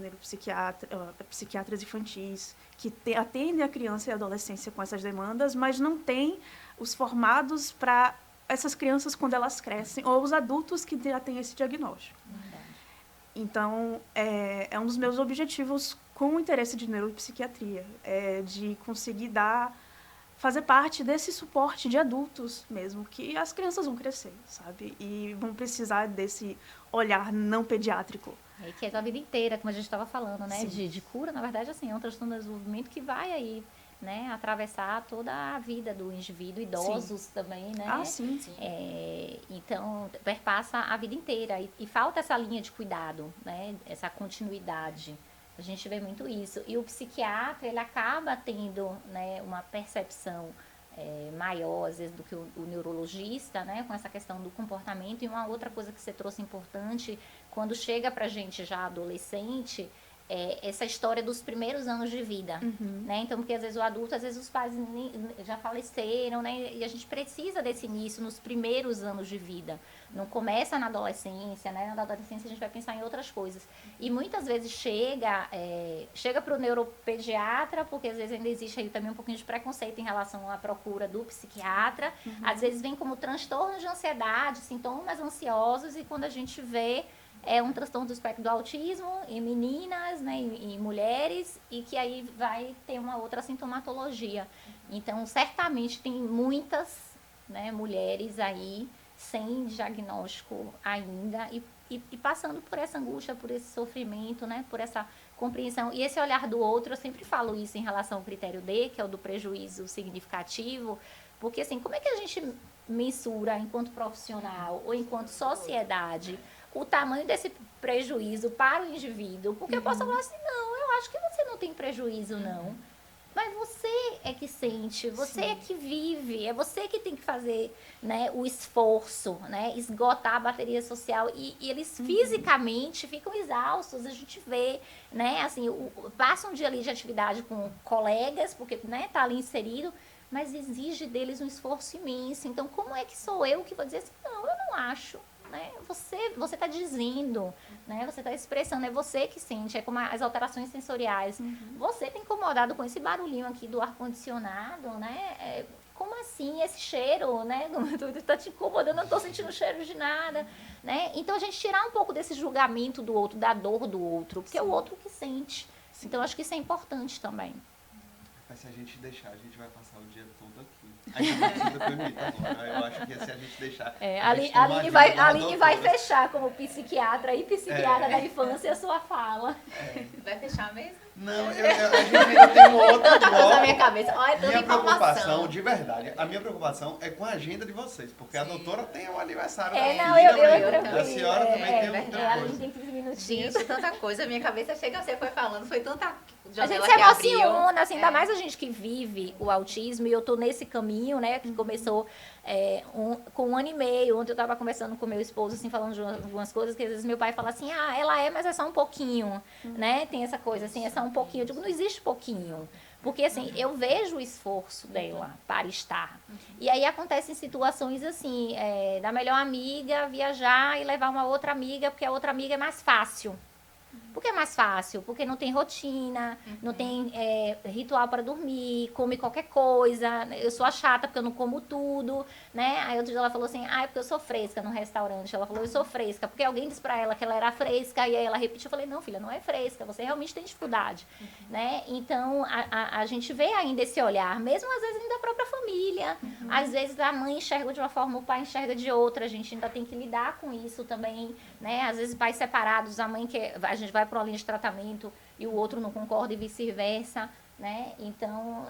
psiquiatras infantis, que atendem a criança e a adolescência com essas demandas, mas não tem os formados para essas crianças quando elas crescem, ou os adultos que já têm esse diagnóstico. Então, é um dos meus objetivos com o interesse de neuropsiquiatria, de conseguir fazer parte desse suporte de adultos mesmo, que as crianças vão crescer, sabe? E vão precisar desse olhar não pediátrico. Que é da vida inteira, como a gente estava falando, né? De cura, na verdade, assim, é um transtorno do desenvolvimento que vai aí, né? Atravessar toda a vida do indivíduo, idosos também, né? Sim. Então, perpassa a vida inteira. E falta essa linha de cuidado, né? Essa continuidade. A gente vê muito isso. E o psiquiatra, ele acaba tendo, né, uma percepção maior, às vezes, do que o neurologista, né, com essa questão do comportamento. E uma outra coisa que você trouxe importante, quando chega pra gente já adolescente, essa história dos primeiros anos de vida, né? Então, porque às vezes o adulto, às vezes os pais já faleceram, né? E a gente precisa desse início nos primeiros anos de vida. Não começa na adolescência, né? Na adolescência a gente vai pensar em outras coisas. E muitas vezes chega para o neuropediatra, porque às vezes ainda existe aí também um pouquinho de preconceito em relação à procura do psiquiatra. Às vezes vem como transtorno de ansiedade, sintomas ansiosos, e quando a gente vê um transtorno do espectro do autismo em meninas, né, em mulheres, e que aí vai ter uma outra sintomatologia. Então, certamente tem muitas, né, mulheres aí sem diagnóstico ainda e passando por essa angústia, por esse sofrimento, né, por essa compreensão. E esse olhar do outro, eu sempre falo isso em relação ao critério D, que é o do prejuízo significativo, porque assim, como é que a gente mensura enquanto profissional ou enquanto sociedade o tamanho desse prejuízo para o indivíduo? Porque eu posso falar assim, não, eu acho que você não tem prejuízo, não. Mas você é que sente, você é que vive, é você que tem que fazer, né, o esforço, né, esgotar a bateria social. E eles fisicamente ficam exaustos, a gente vê, né, assim, passa um dia ali de atividade com colegas, porque, né, tá ali inserido, mas exige deles um esforço imenso. Então, como é que sou eu que vou dizer assim, não, eu não acho. né? Você está dizendo, né? Você está expressando, é você que sente, é como as alterações sensoriais. Você está incomodado com esse barulhinho aqui do ar-condicionado, né? Como assim esse cheiro, né? Tá te incomodando, eu não tô sentindo cheiro de nada, né? Então a gente tirar um pouco desse julgamento do outro, da dor do outro, porque é o outro que sente. Então acho que isso é importante também. Mas se a gente deixar, a gente vai passar o dia todo aqui. Ainda precisa permitir agora. Eu acho que se a gente deixar. A Aline vai fechar como psiquiatra e psiquiatra da infância a sua fala. Vai fechar mesmo? Não, a gente ainda tem uma outra bloco. Na minha cabeça. Olha, minha preocupação, de verdade, a minha preocupação é com a agenda de vocês, porque a doutora tem o aniversário da filha, a senhora também tem outra coisa. Tem 15 minutinhos. Gente, tanta coisa, a minha cabeça chega, você foi falando, foi tanta a gente se emociona, assim, ainda mais a gente que vive o autismo, e eu tô nesse caminho, né, que começou com 1 ano e meio, ontem eu tava conversando com meu esposo, assim, falando de algumas coisas, que às vezes meu pai fala assim, ela mas é só um pouquinho, né, tem essa coisa, assim, é só um pouquinho, eu digo, não existe pouquinho, porque, assim, eu vejo o esforço dela para estar, e aí acontecem situações, assim, da melhor amiga viajar e levar uma outra amiga, porque a outra amiga é mais fácil. Por que é mais fácil? Porque não tem rotina, não tem ritual para dormir, come qualquer coisa. Eu sou a chata porque eu não como tudo, né? Aí outro dia ela falou assim, é porque eu sou fresca no restaurante. Ela falou, eu sou fresca, porque alguém disse para ela que ela era fresca, e aí ela repetiu. Eu falei, não, filha, não é fresca, você realmente tem dificuldade, né? Então, a gente vê ainda esse olhar, mesmo às vezes da própria família. Às vezes a mãe enxerga de uma forma, o pai enxerga de outra. A gente ainda tem que lidar com isso também, né? Às vezes pais separados, a mãe quer, a gente vai para uma linha de tratamento e o outro não concorda e vice-versa, né? Então,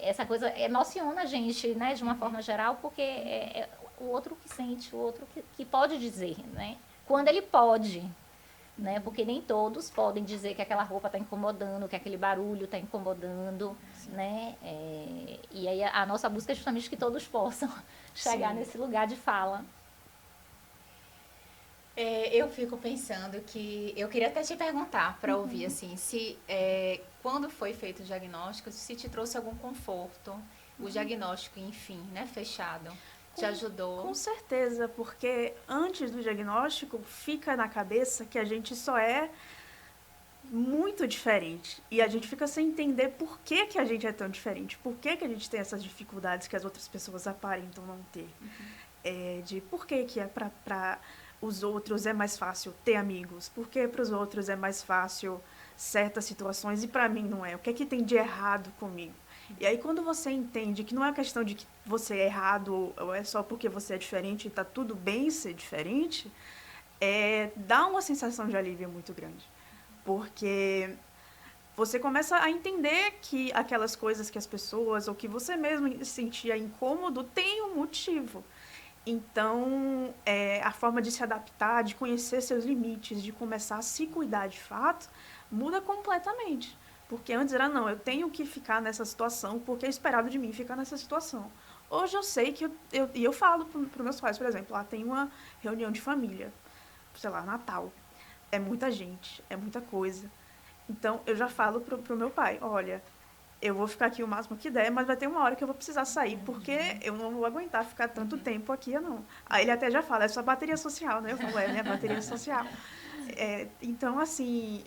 essa coisa emociona a gente, né? De uma forma geral, porque é o outro que sente, o outro que pode dizer, né? Quando ele pode, né? Porque nem todos podem dizer que aquela roupa está incomodando, que aquele barulho está incomodando, né? E aí a nossa busca é justamente que todos possam chegar nesse lugar de fala. Eu fico pensando que eu queria até te perguntar para ouvir assim, se quando foi feito o diagnóstico, se te trouxe algum conforto, o diagnóstico, enfim, né, fechado, te ajudou? Com certeza, porque antes do diagnóstico fica na cabeça que a gente só é muito diferente e a gente fica sem entender por que a gente é tão diferente, por que a gente tem essas dificuldades que as outras pessoas aparentam não ter, de por que é para os outros é mais fácil ter amigos, porque para os outros é mais fácil certas situações e para mim não é. O que é que tem de errado comigo? E aí quando você entende que não é questão de que você é errado ou é só porque você é diferente e está tudo bem ser diferente, dá uma sensação de alívio muito grande. Porque você começa a entender que aquelas coisas que as pessoas ou que você mesmo sentia incômodo tem um motivo. Então, a forma de se adaptar, de conhecer seus limites, de começar a se cuidar de fato, muda completamente. Porque antes era, não, eu tenho que ficar nessa situação porque é esperado de mim ficar nessa situação. Hoje eu sei que eu falo para os meus pais, por exemplo, lá tem uma reunião de família, sei lá, Natal. É muita gente, é muita coisa. Então, eu já falo pro meu pai, olha, eu vou ficar aqui o máximo que der, mas vai ter uma hora que eu vou precisar sair, porque eu não vou aguentar ficar tanto tempo aqui, não. Aí ele até já fala, é sua bateria social, né? Eu falo, minha bateria social. Então, assim,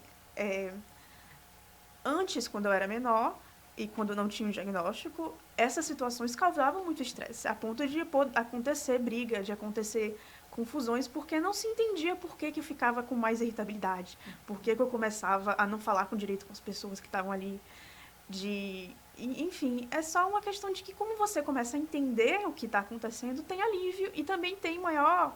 antes, quando eu era menor, e quando não tinha um diagnóstico, essas situações causavam muito estresse, a ponto de acontecer briga, de acontecer confusões, porque não se entendia por que eu ficava com mais irritabilidade, por que eu começava a não falar com direito com as pessoas que estavam ali, enfim, é só uma questão de que como você começa a entender o que está acontecendo, tem alívio e também tem maior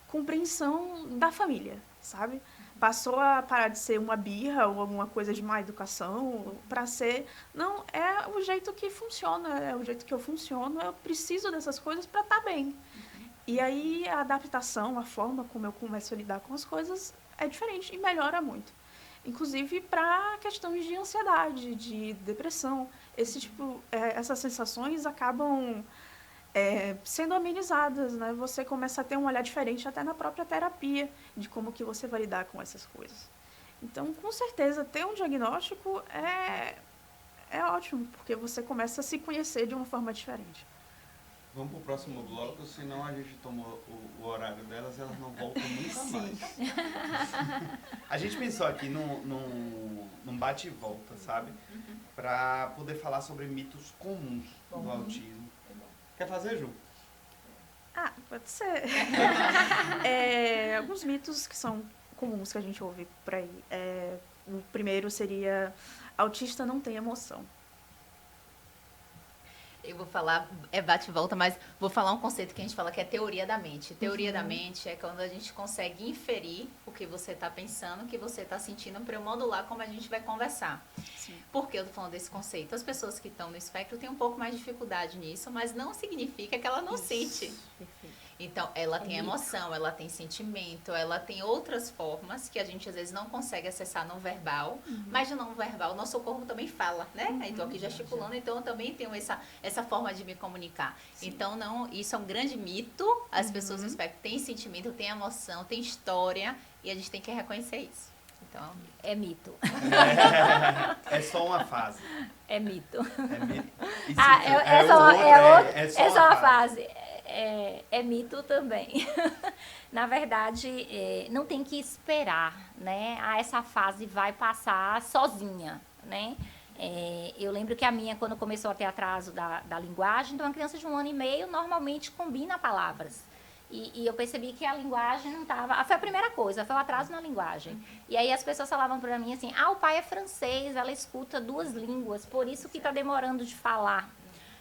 compreensão da família, sabe? Passou a parar de ser uma birra ou alguma coisa de má educação para ser, não, é o jeito que funciona, é o jeito que eu funciono, eu preciso dessas coisas para estar bem. E aí a adaptação, a forma como eu começo a lidar com as coisas é diferente e melhora muito. Inclusive para questões de ansiedade, de depressão. Essas sensações acabam sendo amenizadas, né? Você começa a ter um olhar diferente até na própria terapia, de como que você vai lidar com essas coisas. Então, com certeza, ter um diagnóstico é ótimo, porque você começa a se conhecer de uma forma diferente. Vamos pro próximo bloco, senão a gente toma o horário delas e elas não voltam nunca mais. A gente pensou aqui num bate e volta, sabe? Para poder falar sobre mitos comuns do autismo. Quer fazer, Ju? Ah, pode ser. Alguns mitos que são comuns que a gente ouve por aí. O primeiro seria: autista não tem emoção. Eu vou falar, bate e volta, mas vou falar um conceito que a gente fala que é teoria da mente. Teoria da mente é quando a gente consegue inferir o que você está pensando, o que você está sentindo, para eu modular como a gente vai conversar. Sim. Por que eu tô falando desse conceito? As pessoas que estão no espectro têm um pouco mais de dificuldade nisso, mas não significa que ela não sente. Perfeito. Então, ela tem mito. emoção, ela tem sentimento, ela tem outras formas que a gente às vezes não consegue acessar no verbal, mas no não verbal, nosso corpo também fala, né? Então, aqui gesticulando, então eu também tenho essa forma de me comunicar. Sim. Então, não, isso é um grande mito. As pessoas no espectro têm sentimento, têm emoção, têm história, e a gente tem que reconhecer isso. Então, É mito. É só uma fase. É mito. É mito. Isso É só uma fase. É mito também. Na verdade, não tem que esperar, né? Essa fase vai passar sozinha, né? Eu lembro que a minha, quando começou a ter atraso da linguagem, então uma criança de 1 ano e meio normalmente combina palavras. E eu percebi que a linguagem não estava... Foi a primeira coisa, foi o atraso na linguagem. E aí as pessoas falavam para mim assim: o pai é francês, ela escuta 2 línguas, por isso que está demorando de falar.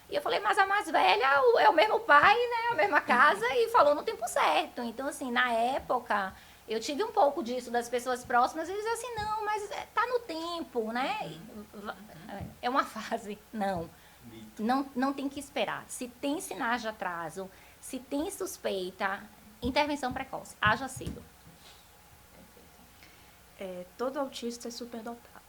E eu falei: mas a mais velha é o mesmo pai, né, a mesma casa, e falou no tempo certo. Então, assim, na época, eu tive um pouco disso das pessoas próximas, e eles diziam assim: não, mas tá no tempo, né? É uma fase. Não tem que esperar. Se tem sinais de atraso, se tem suspeita, intervenção precoce, haja cedo. Todo autista é superdotado.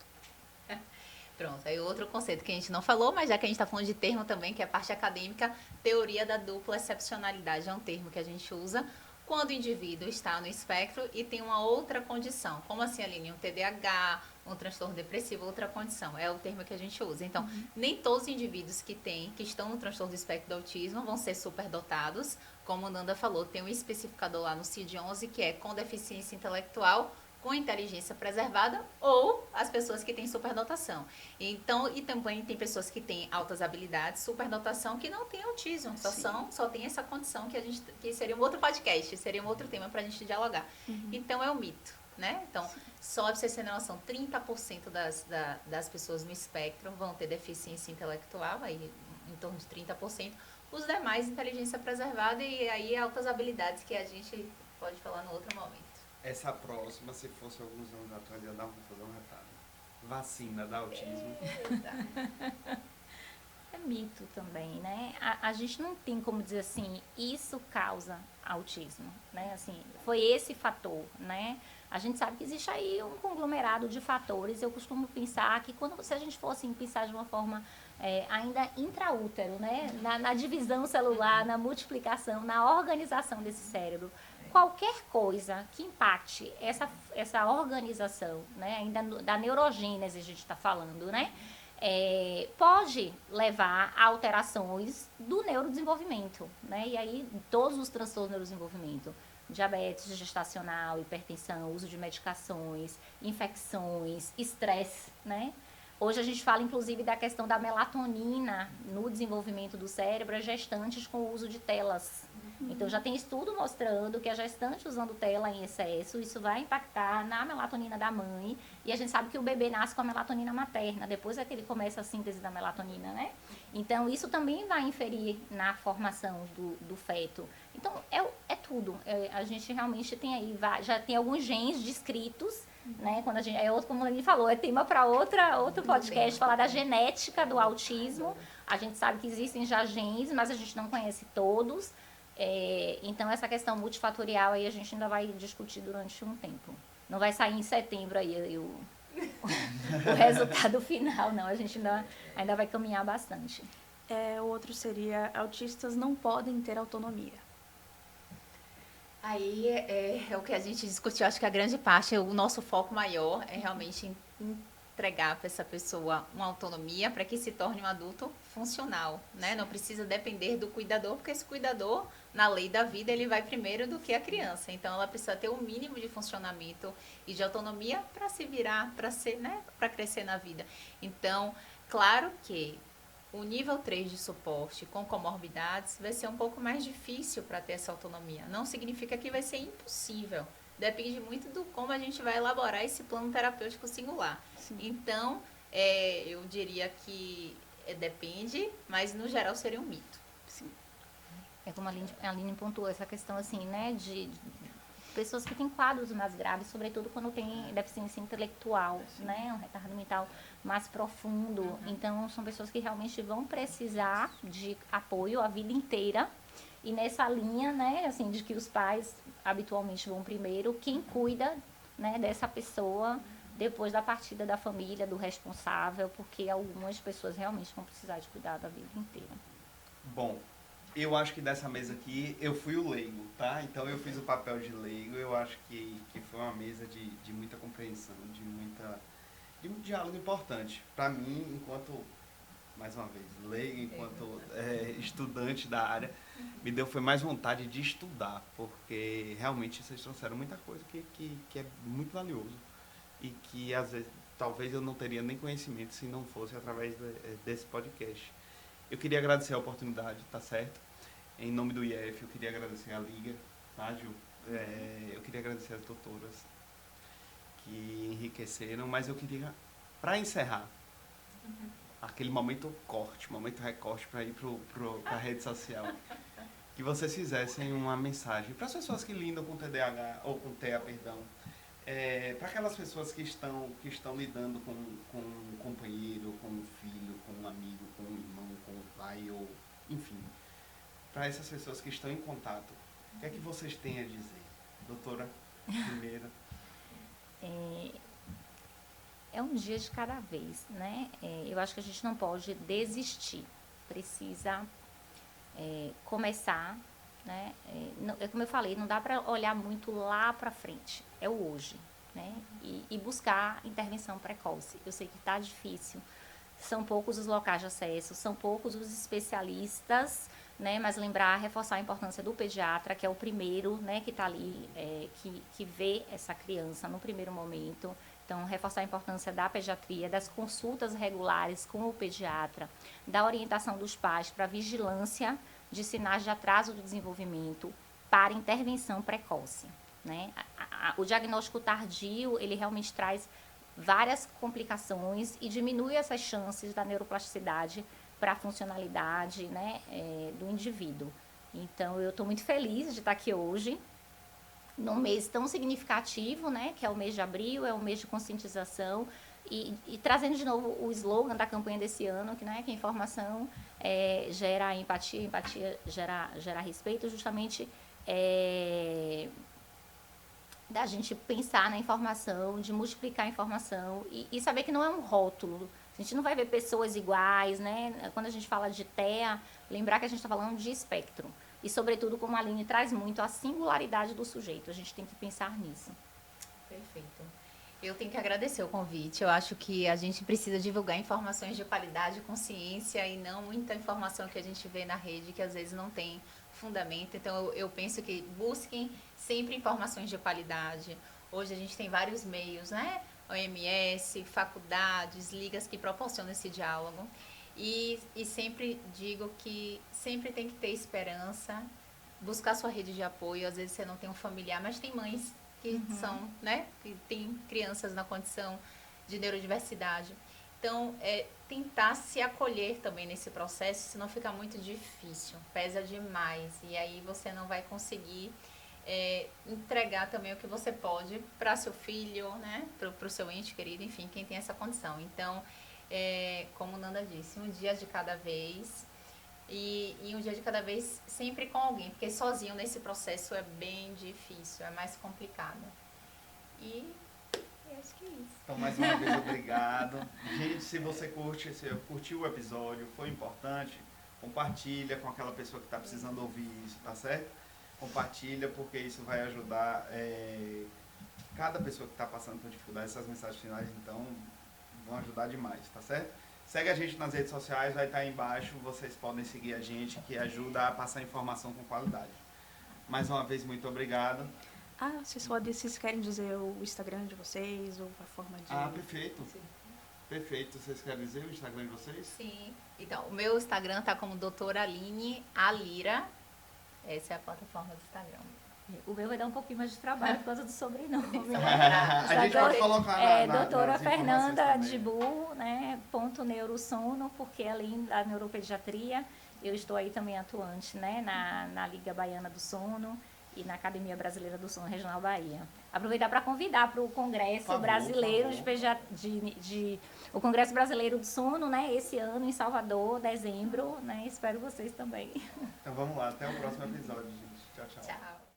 pronto. Aí outro conceito que a gente não falou, mas já que a gente está falando de termo também, que é a parte acadêmica, teoria da dupla excepcionalidade. É um termo que a gente usa quando o indivíduo está no espectro e tem uma outra condição. Como assim, Aline? Um TDAH, um transtorno depressivo, outra condição. É o termo que a gente usa. Então, nem todos os indivíduos que estão no transtorno do espectro do autismo vão ser superdotados. Como a Nanda falou, tem um especificador lá no CID-11 que é com deficiência intelectual, com inteligência preservada, ou as pessoas que têm superdotação. Então, e também tem pessoas que têm altas habilidades, superdotação, que não têm autismo, só tem essa condição que seria um outro podcast, seria um outro tema para a gente dialogar. Então, é um mito, né? Então, só para vocês terem noção, 30% das pessoas no espectro vão ter deficiência intelectual, aí em torno de 30%. Os demais, inteligência preservada e aí altas habilidades que a gente pode falar no outro momento. Essa próxima, se fosse alguns anos atrás, ia dar uma confusão retada. Vacina da autismo. É mito também, né? A gente não tem como dizer assim, isso causa autismo, né? Assim, foi esse fator, né? A gente sabe que existe aí um conglomerado de fatores. Eu costumo pensar que se a gente fosse pensar de uma forma ainda intraútero, né? Na divisão celular, na multiplicação, na organização desse cérebro, qualquer coisa que impacte essa organização, né? Ainda da neurogênese a gente está falando, né? Pode levar a alterações do neurodesenvolvimento, né? E aí todos os transtornos do neurodesenvolvimento, diabetes gestacional, hipertensão, uso de medicações, infecções, estresse, né? Hoje a gente fala, inclusive, da questão da melatonina no desenvolvimento do cérebro, as gestantes com o uso de telas. Então, já tem estudo mostrando que a gestante usando tela em excesso, isso vai impactar na melatonina da mãe. E a gente sabe que o bebê nasce com a melatonina materna, depois é que ele começa a síntese da melatonina, né? Então, isso também vai inferir na formação do feto. Então, é tudo. A gente realmente tem aí, já tem alguns genes descritos, né? Quando como a Aline falou, é tema para outro podcast, falar da genética do autismo. A gente sabe que existem já genes, mas a gente não conhece todos. Então, essa questão multifatorial aí a gente ainda vai discutir durante um tempo. Não vai sair em setembro aí o resultado final, não. A gente ainda vai caminhar bastante. O outro seria: autistas não podem ter autonomia. Aí é o que a gente discutiu, acho que a grande parte, o nosso foco maior é realmente em entregar para essa pessoa uma autonomia para que se torne um adulto funcional, né? Não precisa depender do cuidador, porque esse cuidador, na lei da vida, ele vai primeiro do que a criança. Então, ela precisa ter um mínimo de funcionamento e de autonomia para se virar, para ser, né? Para crescer na vida. Então, claro que o nível 3 de suporte com comorbidades vai ser um pouco mais difícil para ter essa autonomia. Não significa que vai ser impossível. Depende muito do como a gente vai elaborar esse plano terapêutico singular. Sim. Então, eu diria que depende, mas no geral seria um mito. Sim. É como a Aline pontuou essa questão assim, né, de pessoas que têm quadros mais graves, sobretudo quando tem deficiência intelectual, né, um retardo mental mais profundo. Então, são pessoas que realmente vão precisar de apoio a vida inteira. E nessa linha, né, assim, de que os pais habitualmente vão primeiro, quem cuida, né, dessa pessoa depois da partida da família, do responsável, porque algumas pessoas realmente vão precisar de cuidar da vida inteira. Bom, eu acho que dessa mesa aqui eu fui o leigo, tá? Então eu fiz o papel de leigo. Eu acho que foi uma mesa de muita compreensão, de um diálogo importante. Para mim, enquanto, mais uma vez, leigo, enquanto estudante da área, me deu foi mais vontade de estudar, porque realmente vocês trouxeram muita coisa que é muito valioso e que às vezes talvez eu não teria nem conhecimento se não fosse através desse podcast. Eu queria agradecer a oportunidade, tá certo? Em nome do IF, eu queria agradecer a Liga, tá, Gil? Eu queria agradecer as doutoras que enriqueceram, mas eu queria, para encerrar, aquele momento recorte para ir para a rede social, que vocês fizessem uma mensagem para as pessoas que lidam com TDAH, ou com TEA, perdão, para aquelas pessoas que estão lidando com um companheiro, com um filho, com um amigo, com um irmão, com um pai, ou enfim, para essas pessoas que estão em contato, o que é que vocês têm a dizer? Doutora, primeiro. É um dia de cada vez, né? Eu acho que a gente não pode desistir, precisa começar, né? É como eu falei, não dá para olhar muito lá para frente, é o hoje, né? E buscar intervenção precoce. Eu sei que está difícil, são poucos os locais de acesso, são poucos os especialistas, né? Mas reforçar a importância do pediatra, que é o primeiro, né? Que está ali, que vê essa criança no primeiro momento. Então, reforçar a importância da pediatria, das consultas regulares com o pediatra, da orientação dos pais para vigilância de sinais de atraso do desenvolvimento para intervenção precoce, né? O diagnóstico tardio, ele realmente traz várias complicações e diminui essas chances da neuroplasticidade para a funcionalidade, né, do indivíduo. Então, eu estou muito feliz de estar aqui hoje, num mês tão significativo, né, que é o mês de abril, é o mês de conscientização, e trazendo de novo o slogan da campanha desse ano, que, né, que a informação gera empatia, empatia gera respeito, justamente da gente pensar na informação, de multiplicar a informação e saber que não é um rótulo. A gente não vai ver pessoas iguais, né? Quando a gente fala de TEA, lembrar que a gente está falando de espectro. E, sobretudo, como a Aline traz muito, a singularidade do sujeito. A gente tem que pensar nisso. Perfeito. Eu tenho que agradecer o convite. Eu acho que a gente precisa divulgar informações de qualidade, com ciência, e não muita informação que a gente vê na rede, que às vezes não tem fundamento. Então, eu penso que busquem sempre informações de qualidade. Hoje a gente tem vários meios, né? OMS, faculdades, ligas que proporcionam esse diálogo. E sempre digo que sempre tem que ter esperança, buscar sua rede de apoio. Às vezes você não tem um familiar, mas tem mães que são, né? Que tem crianças na condição de neurodiversidade. Então, tentar se acolher também nesse processo, senão fica muito difícil, pesa demais. E aí você não vai conseguir entregar também o que você pode para seu filho, né? Para o seu ente querido, enfim, quem tem essa condição. Então, como Nanda disse, um dia de cada vez e um dia de cada vez sempre com alguém, porque sozinho nesse processo é bem difícil, é mais complicado. E acho que é isso. Então, mais uma vez, obrigado. Gente, se você curtiu o episódio, foi importante, compartilha com aquela pessoa que está precisando ouvir isso, tá certo? Compartilha, porque isso vai ajudar cada pessoa que está passando por dificuldade. Essas mensagens finais, então, vão ajudar demais, tá certo? Segue a gente nas redes sociais, vai estar aí embaixo, vocês podem seguir a gente, que ajuda a passar informação com qualidade. Mais uma vez, muito obrigado. Vocês querem dizer o Instagram de vocês, ou a forma de... Perfeito. Sim. Perfeito. Vocês querem dizer o Instagram de vocês? Sim. Então, o meu Instagram tá como doutora Aline Alira. Essa é a plataforma do Instagram. O meu vai dar um pouquinho mais de trabalho por causa do sobrenome. A gente pode colocar doutora nas Fernanda informações também. Dibu, né, ponto neurosono, porque além da neuropediatria, eu estou aí também atuante, né, na Liga Baiana do Sono e na Academia Brasileira do Sono Regional Bahia. Aproveitar para convidar para o Congresso Brasileiro o Congresso Brasileiro do Sono, né, esse ano em Salvador, dezembro, né, espero vocês também. Então vamos lá, até o próximo episódio, gente. Tchau, tchau. Tchau.